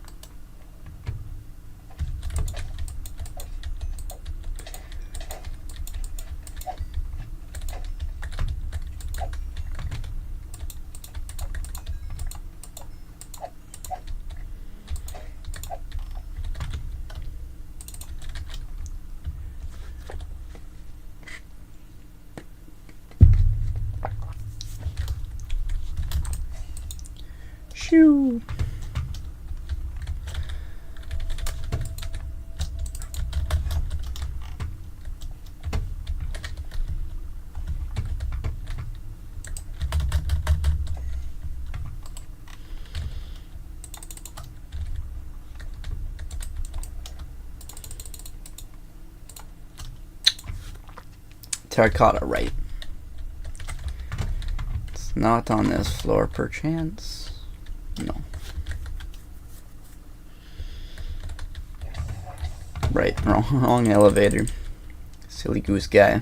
Shoo. Terracotta, right. It's not on this floor, perchance. No. Right, wrong elevator. Silly goose guy.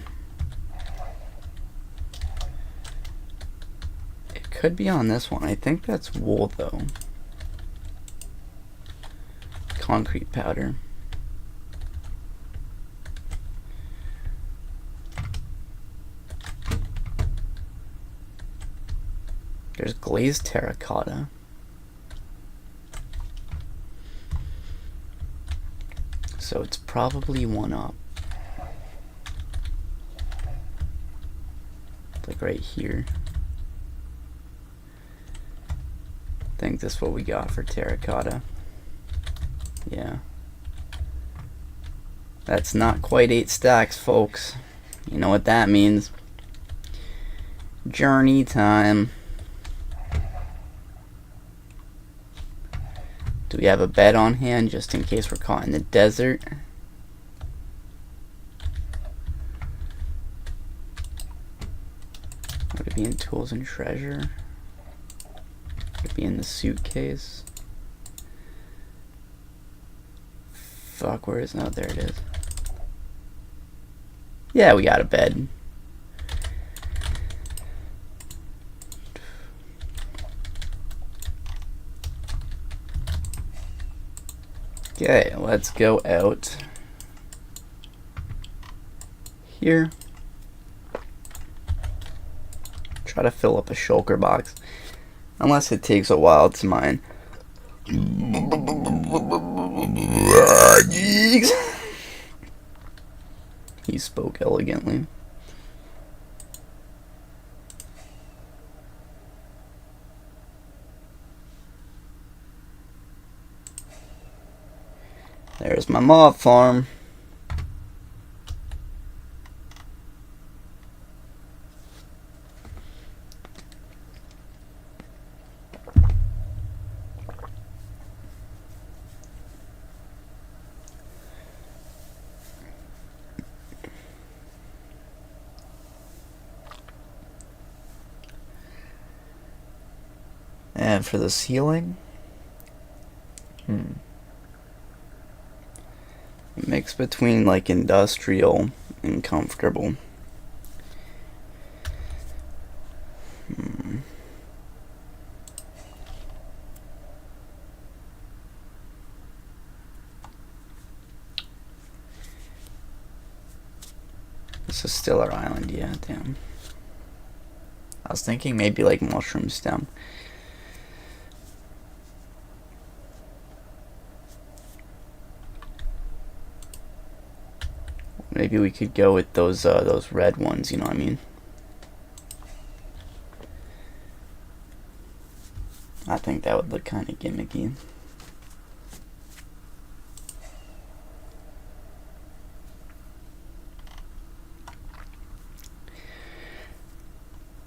It could be on this one. I think that's wool, though. Concrete powder. There's glazed terracotta. So it's probably one up. Like right here. I think that's what we got for terracotta. Yeah. That's not quite 8 stacks, folks. You know what that means. Journey time. Do we have a bed on hand just in case we're caught in the desert? Would it be in tools and treasure? Would it be in the suitcase? Fuck, where is it? Oh, there it is. Yeah, we got a bed. Okay, let's go out here. Try to fill up a shulker box. Unless it takes a while to mine. He spoke elegantly. There's my mob farm. And for the ceiling, mix between like industrial and comfortable. This is still our island, yeah, damn. I was thinking maybe like mushroom stem. Maybe we could go with those red ones, you know what I mean? I think that would look kind of gimmicky.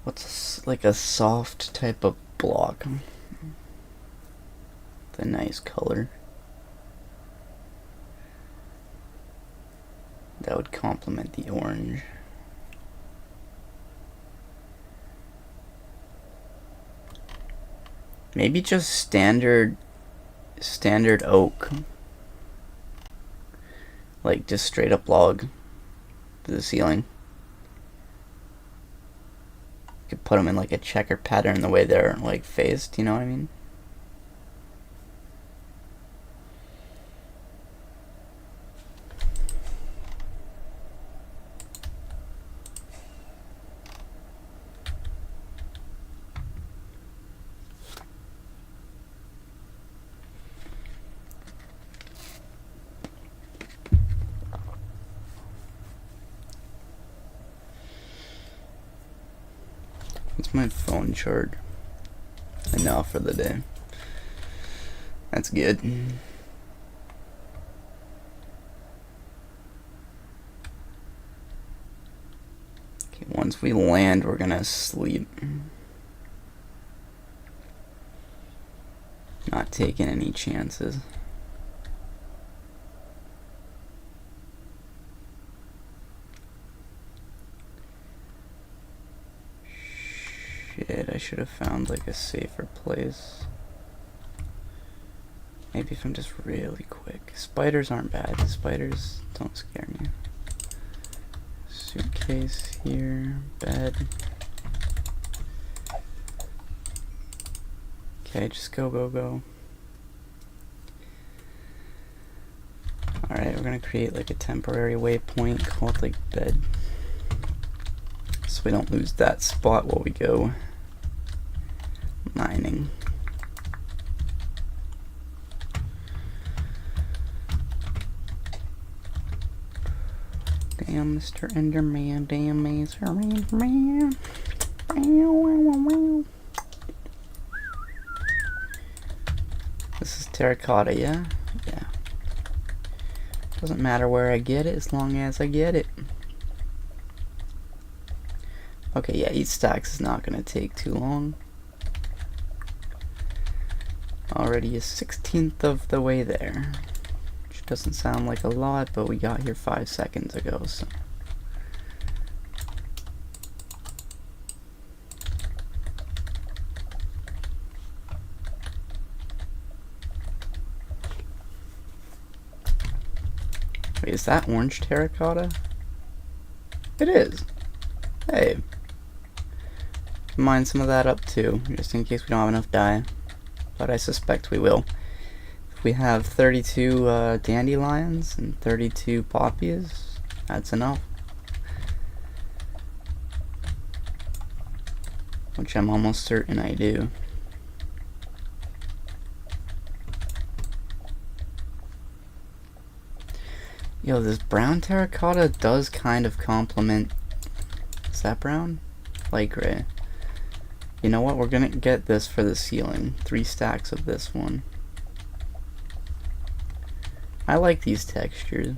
What's like a soft type of block? The nice color. That would complement the orange. Maybe just standard oak. Like just straight up log to the ceiling. You could put them in like a checker pattern the way they're like faced, you know what I mean? What's my phone charge? Enough for the day. That's good. Okay, once we land, we're gonna sleep. Not taking any chances. Shit, I should have found like a safer place. Maybe if I'm just really quick. Spiders aren't bad. Spiders don't scare me. Suitcase here, bed. Okay, just go, go, go. Alright, we're gonna create like a temporary waypoint called like bed. So we don't lose that spot while we go mining. Damn, Mr. Enderman. Damn, Mr. Enderman. This is terracotta, yeah? Yeah. Doesn't matter where I get it as long as I get it. Okay, yeah, 8 stacks is not gonna take too long. Already a 16th of the way there. Which doesn't sound like a lot, but we got here 5 seconds ago, so. Wait, is that orange terracotta? It is. Hey. Mine some of that up too, just in case we don't have enough dye. But I suspect we will. If we have 32 dandelions and 32 poppies, that's enough. Which I'm almost certain I do. Yo, this brown terracotta does kind of complement... Is that brown? Light gray. You know what? We're gonna get this for the ceiling. 3 stacks of this one. I like these textures.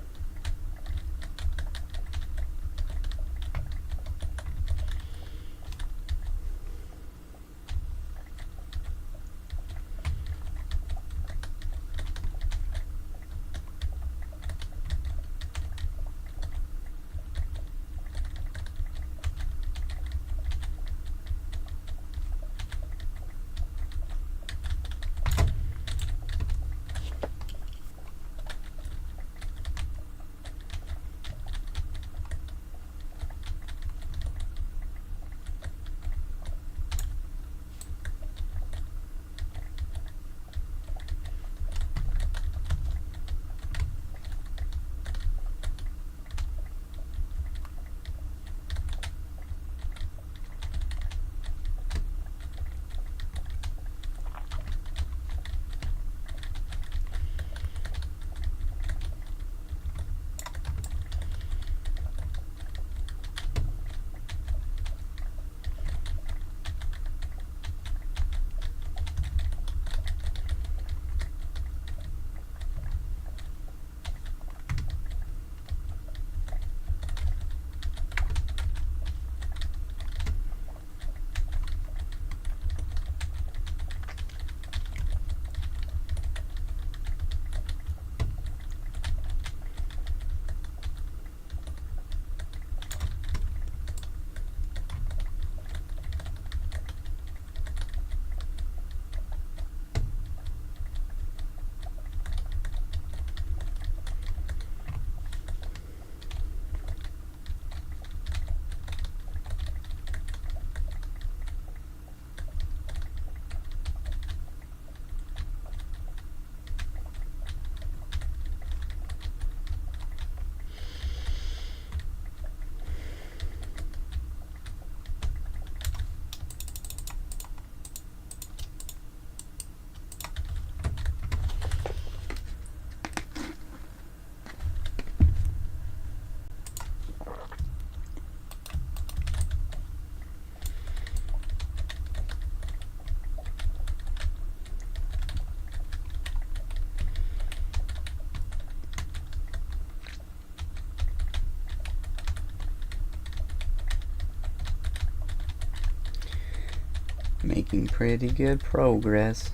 Making pretty good progress.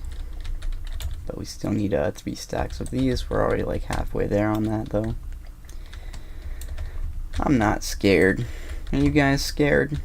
But we still need 3 stacks of these. We're already like halfway there on that though. I'm not scared. Are you guys scared?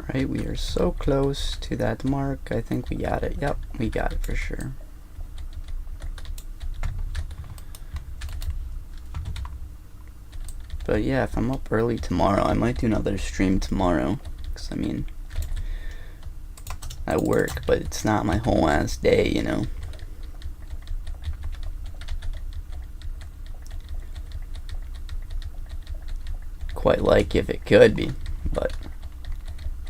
Alright, we are so close to that mark. I think we got it. Yep, we got it for sure. But yeah, if I'm up early tomorrow, I might do another stream tomorrow. Because, I mean, I work, but it's not my whole ass day, you know. Quite like if it could be, but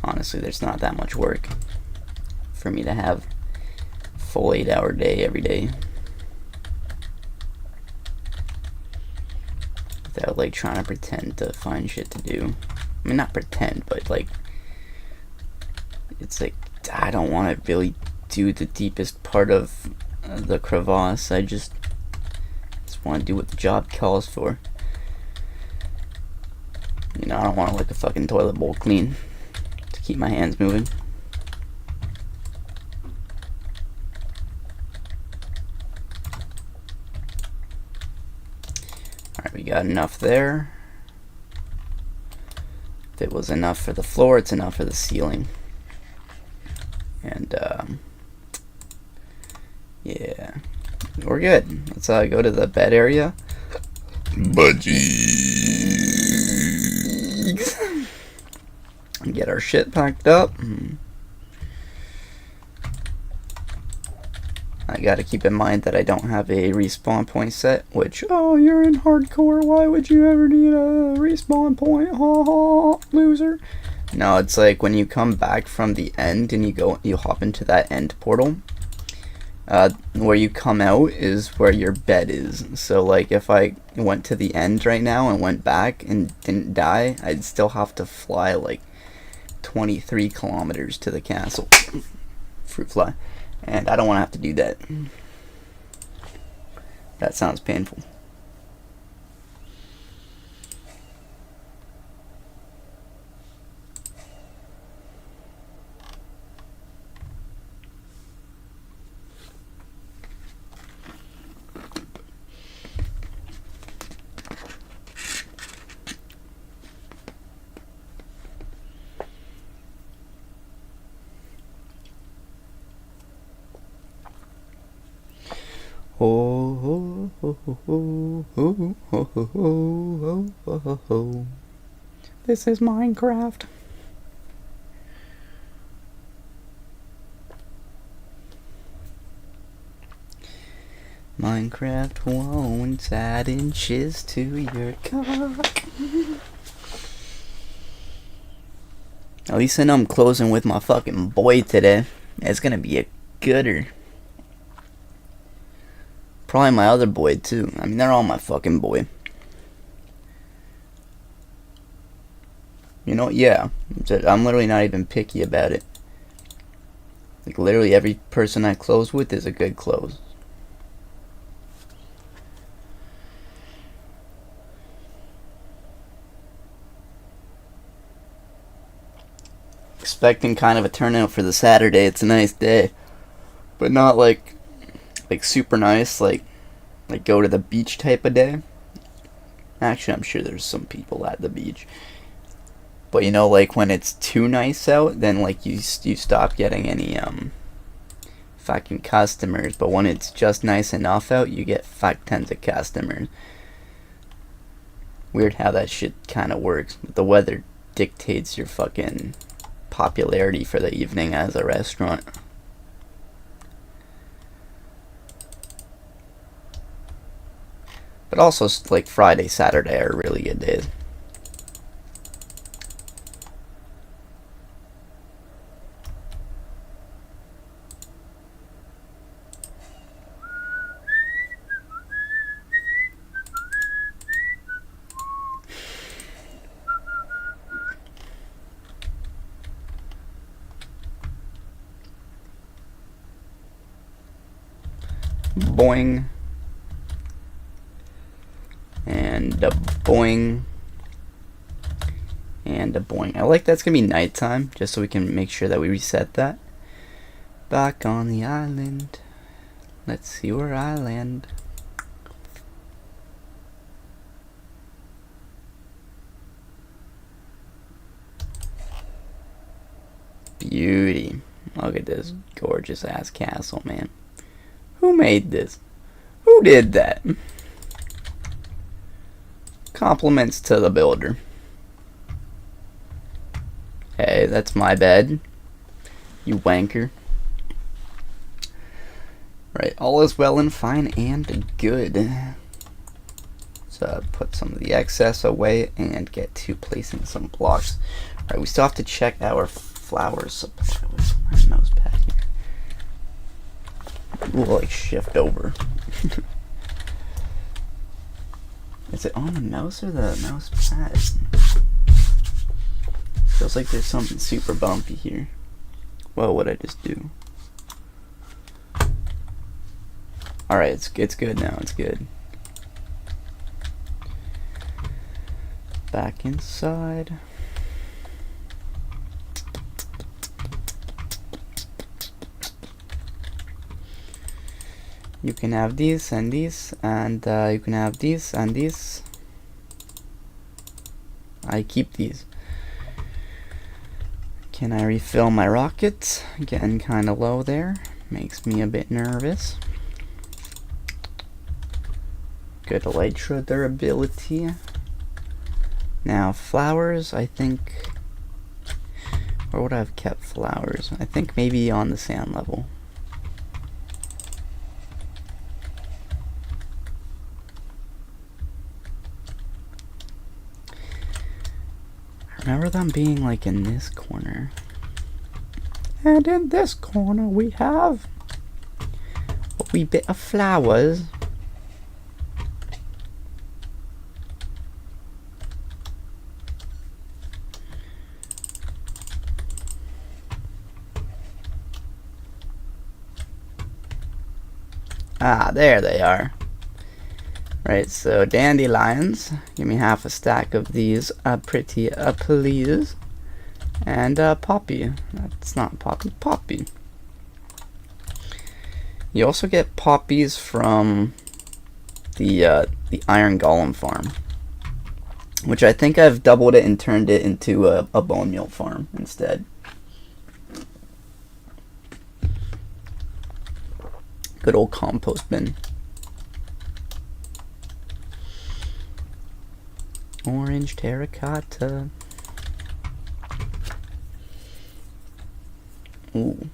honestly, there's not that much work for me to have a full 8-hour day every day. Without like trying to pretend to find shit to do. I mean, not pretend, but like, it's like, I don't want to really do the deepest part of the crevasse. I just want to do what the job calls for. You know, I don't want to lick a fucking toilet bowl clean to keep my hands moving. Alright, we got enough there. If it was enough for the floor, it's enough for the ceiling. And, yeah. We're good. Let's go to the bed area. Budgies. And get our shit packed up. I gotta keep in mind that I don't have a respawn point set, which, oh, you're in hardcore, why would you ever need a respawn point, ha ha, loser. No, it's like when you come back from the end and you hop into that end portal, where you come out is where your bed is. So like if I went to the end right now and went back and didn't die, I'd still have to fly like 23 kilometers to the castle. Fruit fly. And I don't want to have to do that. That sounds painful. Oh, oh, oh, oh, oh, oh, oh, oh, oh, oh, oh. This is Minecraft. Minecraft won't add inches to your cock. At least I know I'm closing with my fucking boy today. It's gonna be a gooder. Probably my other boy too. I mean, they're all my fucking boy. You know, yeah. I'm literally not even picky about it. Like, literally every person I close with is a good close. Expecting kind of a turnout for the Saturday. It's a nice day. But not like super nice, like go to the beach type of day. Actually, I'm sure there's some people at the beach. But you know, like when it's too nice out, then like you stop getting any fucking customers. But when it's just nice enough out, you get fuck tons of customers. Weird how that shit kind of works. The weather dictates your fucking popularity for the evening as a restaurant. But also, like, Friday, Saturday are really good days. Boing. And a boing. And a boing. I like that's gonna be nighttime, just so we can make sure that we reset that. Back on the island. Let's see where I land. Beauty. Look at this gorgeous ass castle, man. Who made this? Who did that? Compliments to the builder. Hey, that's my bed. You wanker. Right, all is well and fine and good. So put some of the excess away and get to placing some blocks. Alright, we still have to check our flowers supply. Where's my mouse pad here? We'll like shift over. Is it on the mouse or the mouse pad? Feels like there's something super bumpy here. Well, what'd I just do? Alright, it's good now, it's good. Back inside. You can have these and these, and you can have these and these. I keep these. Can I refill my rockets? Getting kind of low there. Makes me a bit nervous. Good elytra durability. Now flowers, I think. Where would I have kept flowers? I think maybe on the sand level. I remember them being like in this corner. And in this corner we have a wee bit of flowers. Ah, there they are. Right, so dandelions. Give me half a stack of these, pretty please. And poppy. That's not poppy, poppy. You also get poppies from the iron golem farm, which I think I've doubled it and turned it into a bone meal farm instead. Good old compost bin. Orange terracotta. Ooh.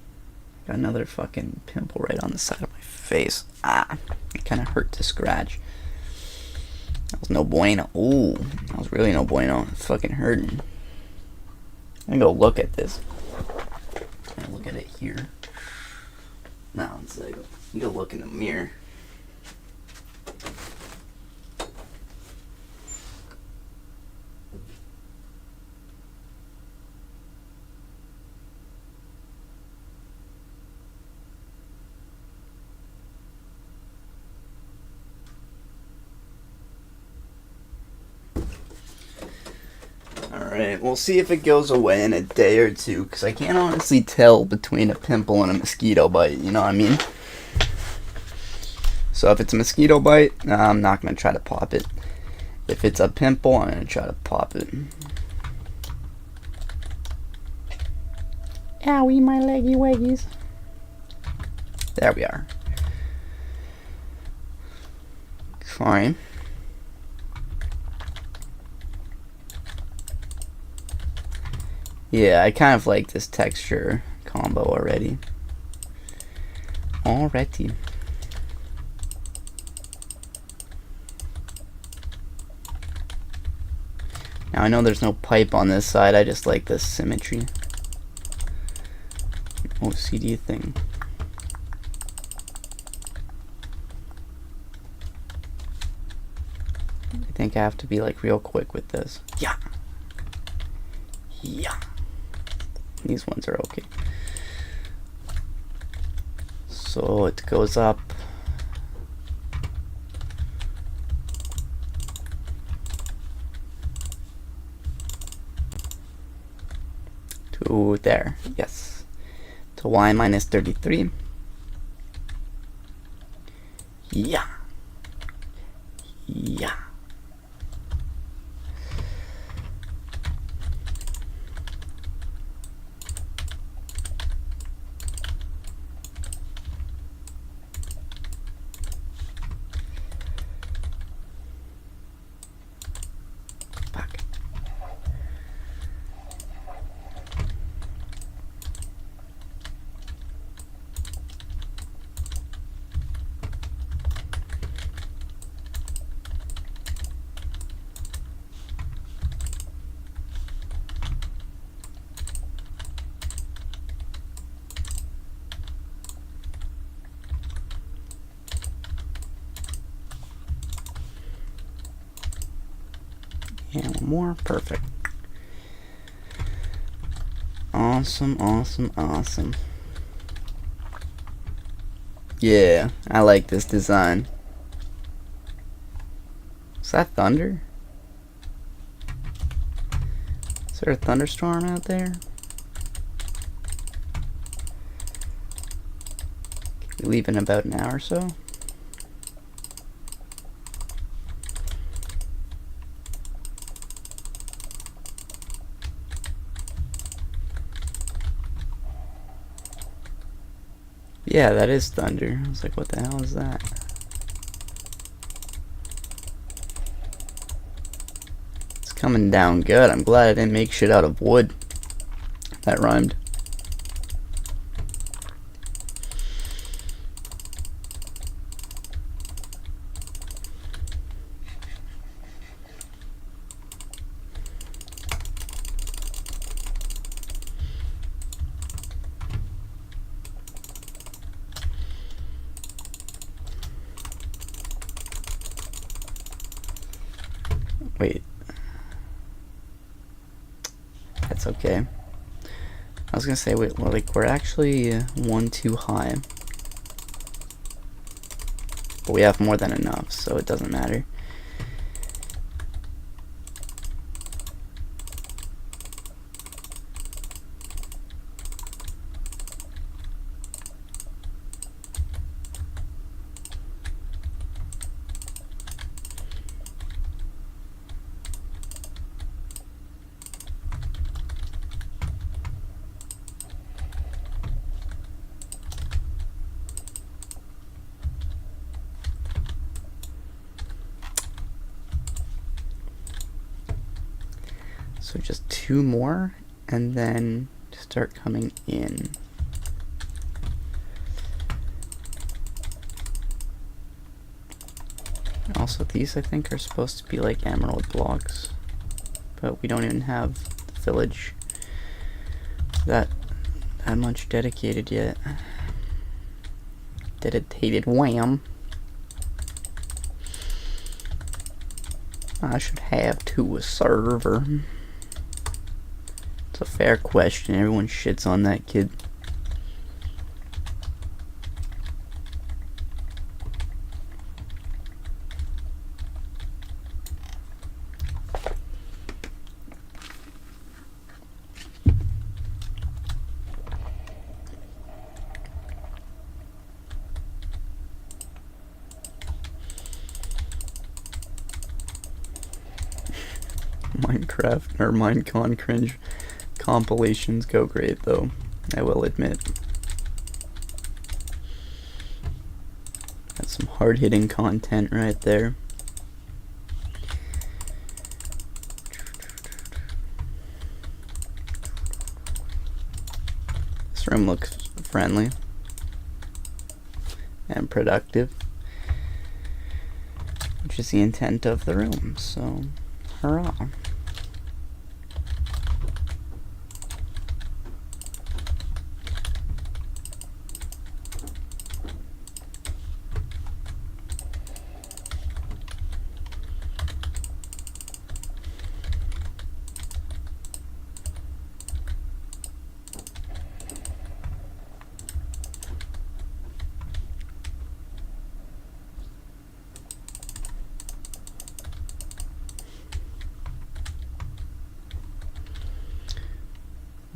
Got another fucking pimple right on the side of my face. Ah. It kind of hurt to scratch. That was no bueno. Ooh. That was really no bueno. It's fucking hurting. I'm gonna go look at this. I'm gonna look at it here. No, it's like, you go look in the mirror. Alright, we'll see if it goes away in a day or two, because I can't honestly tell between a pimple and a mosquito bite, you know what I mean? So if it's a mosquito bite, I'm not going to try to pop it. If it's a pimple, I'm going to try to pop it. Owie, my leggy waggies. There we are. Fine. Yeah, I kind of like this texture combo already. Alrighty. Now I know there's no pipe on this side, I just like the symmetry. OCD thing. I think I have to be like real quick with this. Yeah. Yeah. These ones are okay. So it goes up. To there, yes. To y minus 33. Yeah. Yeah. And one more. Perfect. Awesome, awesome, awesome. Yeah, I like this design. Is that thunder? Is there a thunderstorm out there? We leave in about an hour or so. Yeah, that is thunder. I was like, what the hell is that? It's coming down good. I'm glad I didn't make shit out of wood. That rhymed. Wait. That's okay. I was gonna say, wait, well, like, we're actually one too high. But we have more than enough, so it doesn't matter. So just two more, and then start coming in. Also, these I think are supposed to be like emerald blocks, but we don't even have the village that much dedicated yet. Dedicated wham. I should have to a server. It's a fair question. Everyone shits on that kid. Minecraft or Minecon cringe compilations go great though, I will admit. That's some hard-hitting content right there. This room looks friendly and productive, which is the intent of the room, so hurrah.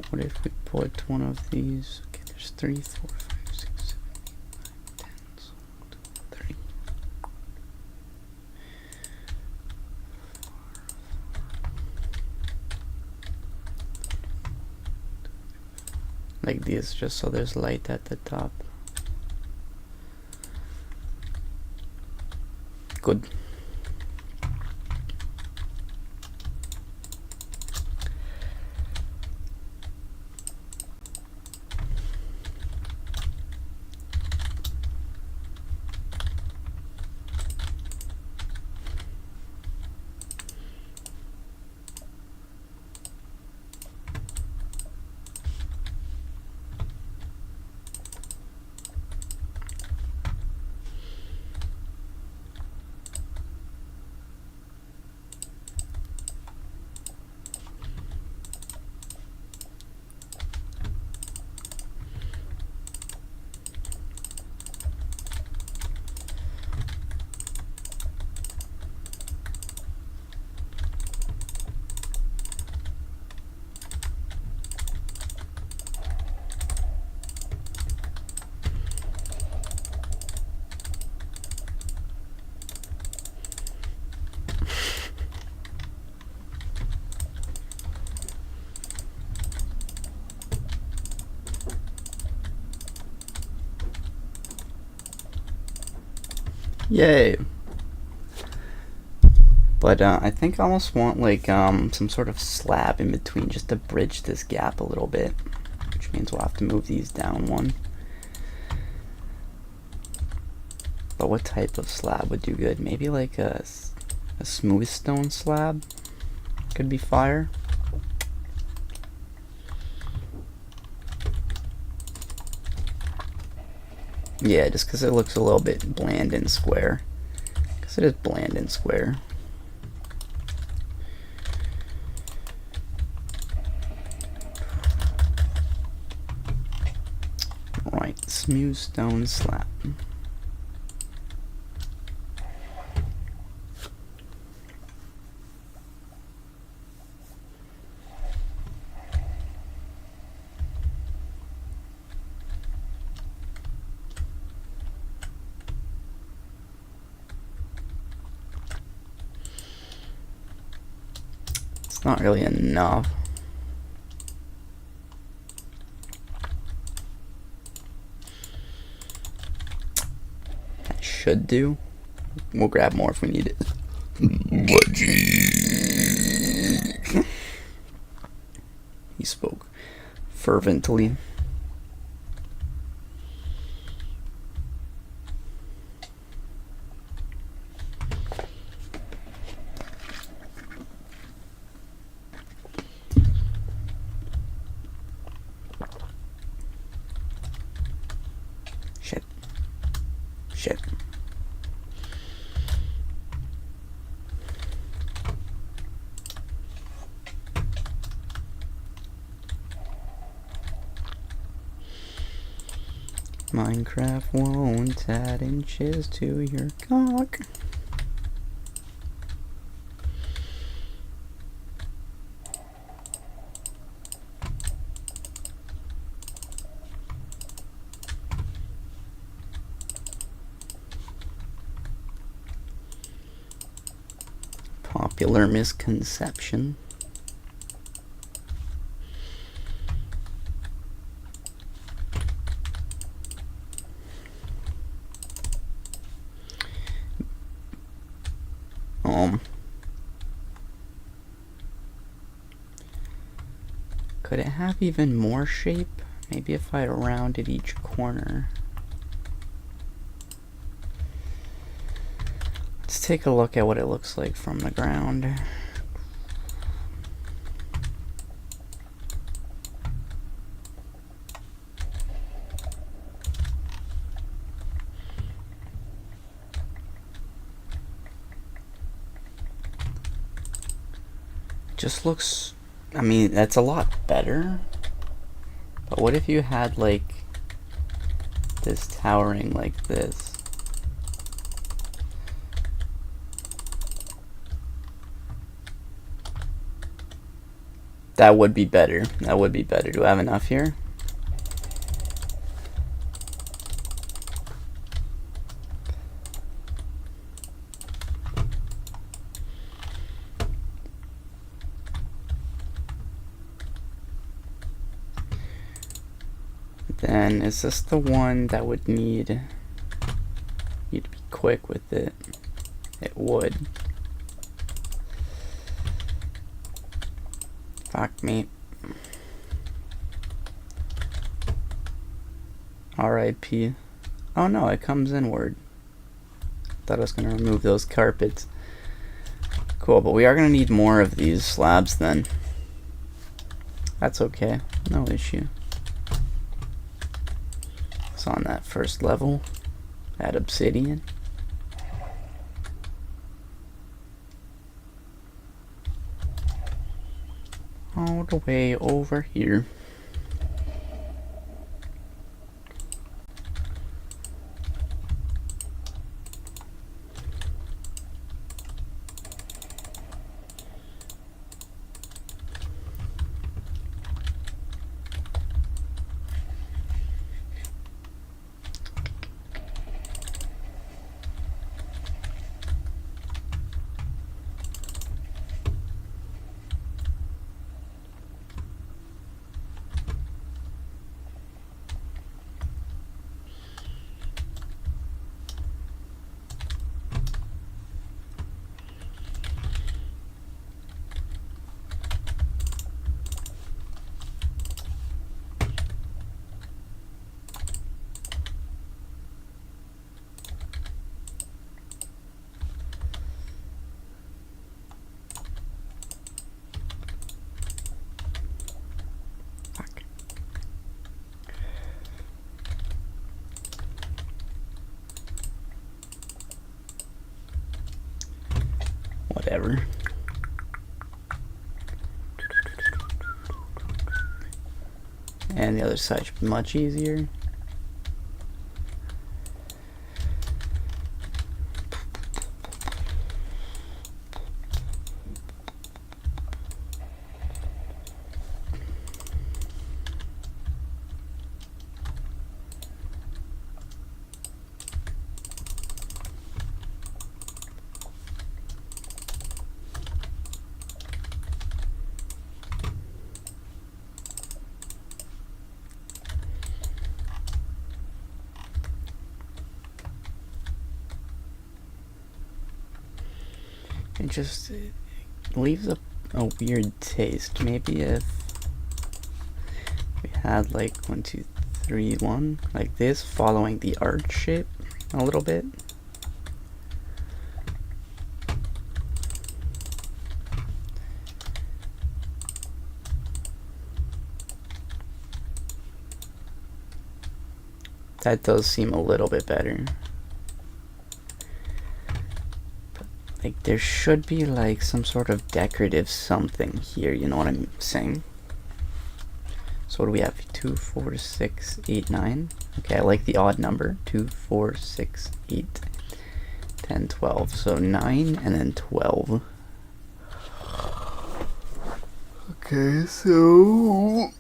What if we put one of these? Okay, there's 3, 4, 5, 6, 7, 8, 9, 10, 30. Like this, just so there's light at the top. Good. Yay. But I think I almost want like some sort of slab in between just to bridge this gap a little bit, which means we'll have to move these down one. But what type of slab would do good? Maybe like a smooth stone slab could be fire. Yeah, just because it looks a little bit bland and square. Because it is bland and square. Alright, smooth stone slab. It's not really enough. That should do. We'll grab more if we need it. He spoke fervently. Shit. Shit. Minecraft won't add inches to your cock. Popular misconception. Could it have even more shape? Maybe if I rounded each corner. Let's take a look at what it looks like from the ground. Just looks, I mean, that's a lot better. But what if you had like this towering like this? That would be better. That would be better. Do I have enough here? Then is this the one that would need you to be quick with it? It would. Fuck me. R.I.P. Oh no, it comes inward. Thought I was gonna remove those carpets. Cool, but we are gonna need more of these slabs then. That's okay, no issue. It's on that first level. Add obsidian. All the way over here. Whatever. And the other side should be much easier. It just leaves a weird taste. Maybe if we had like 1, 2, 3, 1 like this, following the arch shape a little bit. That does seem a little bit better. Like, there should be like some sort of decorative something here, you know what I'm saying? So what do we have? 2, 4, 6, 8, 9. Okay, I like the odd number. 2, 4, 6, 8, 10, 12. So 9 and then 12. Okay, so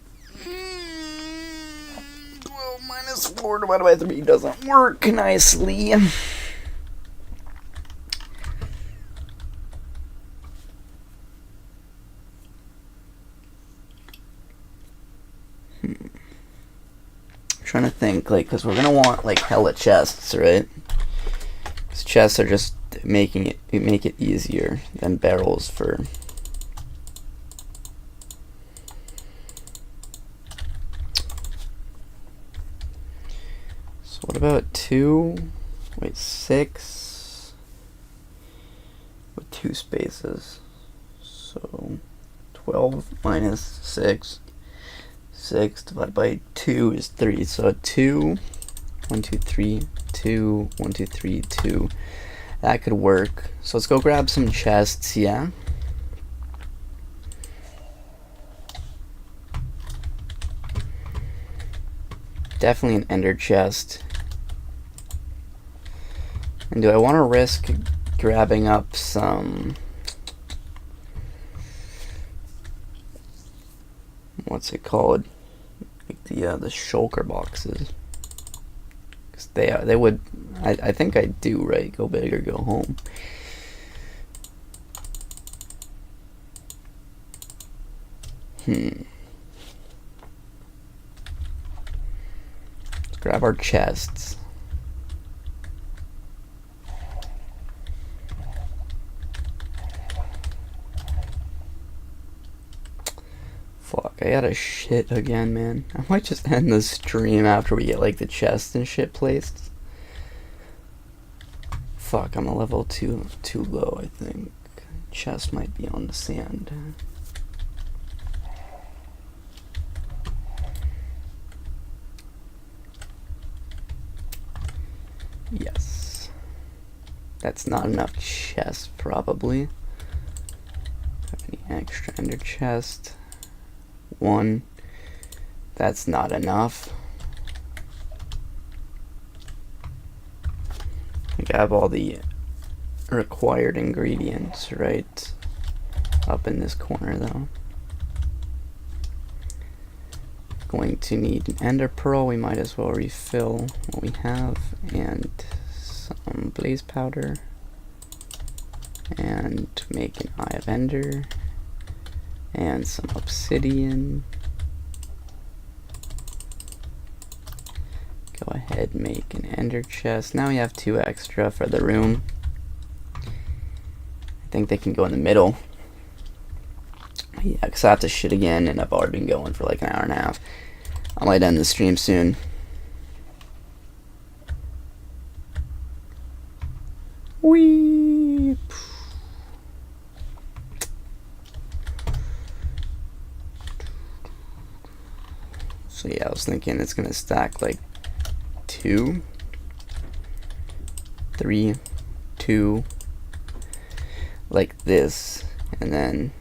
12 minus 4 divided by 3 doesn't work nicely. Trying to think, like, because we're gonna want like hella chests, right? Because chests are just make it easier than barrels for. So what about 2? Wait, 6 with 2 spaces. So 12 minus 6. 6 divided by 2 is 3. So 2, 1, 2, 3, 2, 1, 2, 3, 2. That could work. So let's go grab some chests, yeah? Definitely an ender chest. And do I want to risk grabbing up some... what's it called? Like the shulker boxes. Because they would... I think I do, right? Go big or go home. Let's grab our chests. Fuck, I gotta shit again, man. I might just end the stream after we get like the chest and shit placed. Fuck, I'm a level too low, I think. Chest might be on the sand. Yes. That's not enough chest, probably. Have any extra ender chest? 1. That's not enough. I have all the required ingredients right up in this corner, though. Going to need an ender pearl. We might as well refill what we have, and some blaze powder, and make an eye of ender, and some obsidian. Go ahead, make an ender chest. Now we have 2 extra for the room. I think they can go in the middle. Yeah, because I have to shit again, and I've already been going for like an hour and a half. I might end the stream soon. Whee! So yeah, I was thinking it's gonna stack like 2, 3, 2. like this, and then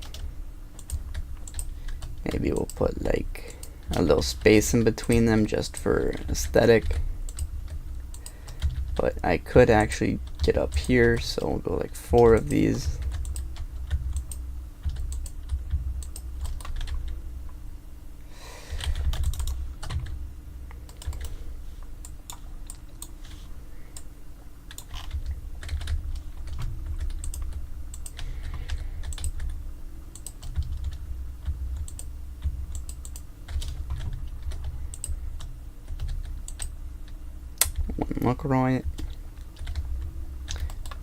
maybe we'll put like a little space in between them just for aesthetic. But I could actually get up here, so we'll go like 4 of these. Wouldn't look right.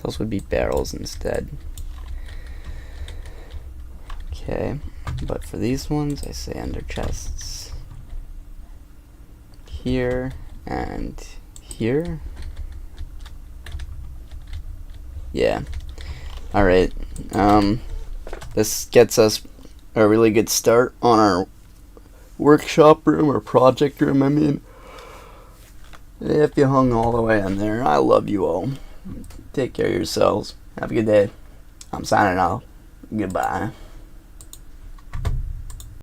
Those would be barrels instead. Okay, but for these ones, I say under chests here and here. Yeah. Alright. This gets us a really good start on our workshop room, or project room, I mean. If you hung all the way in there, I love you all. Take care of yourselves. Have a good day. I'm signing off. Goodbye.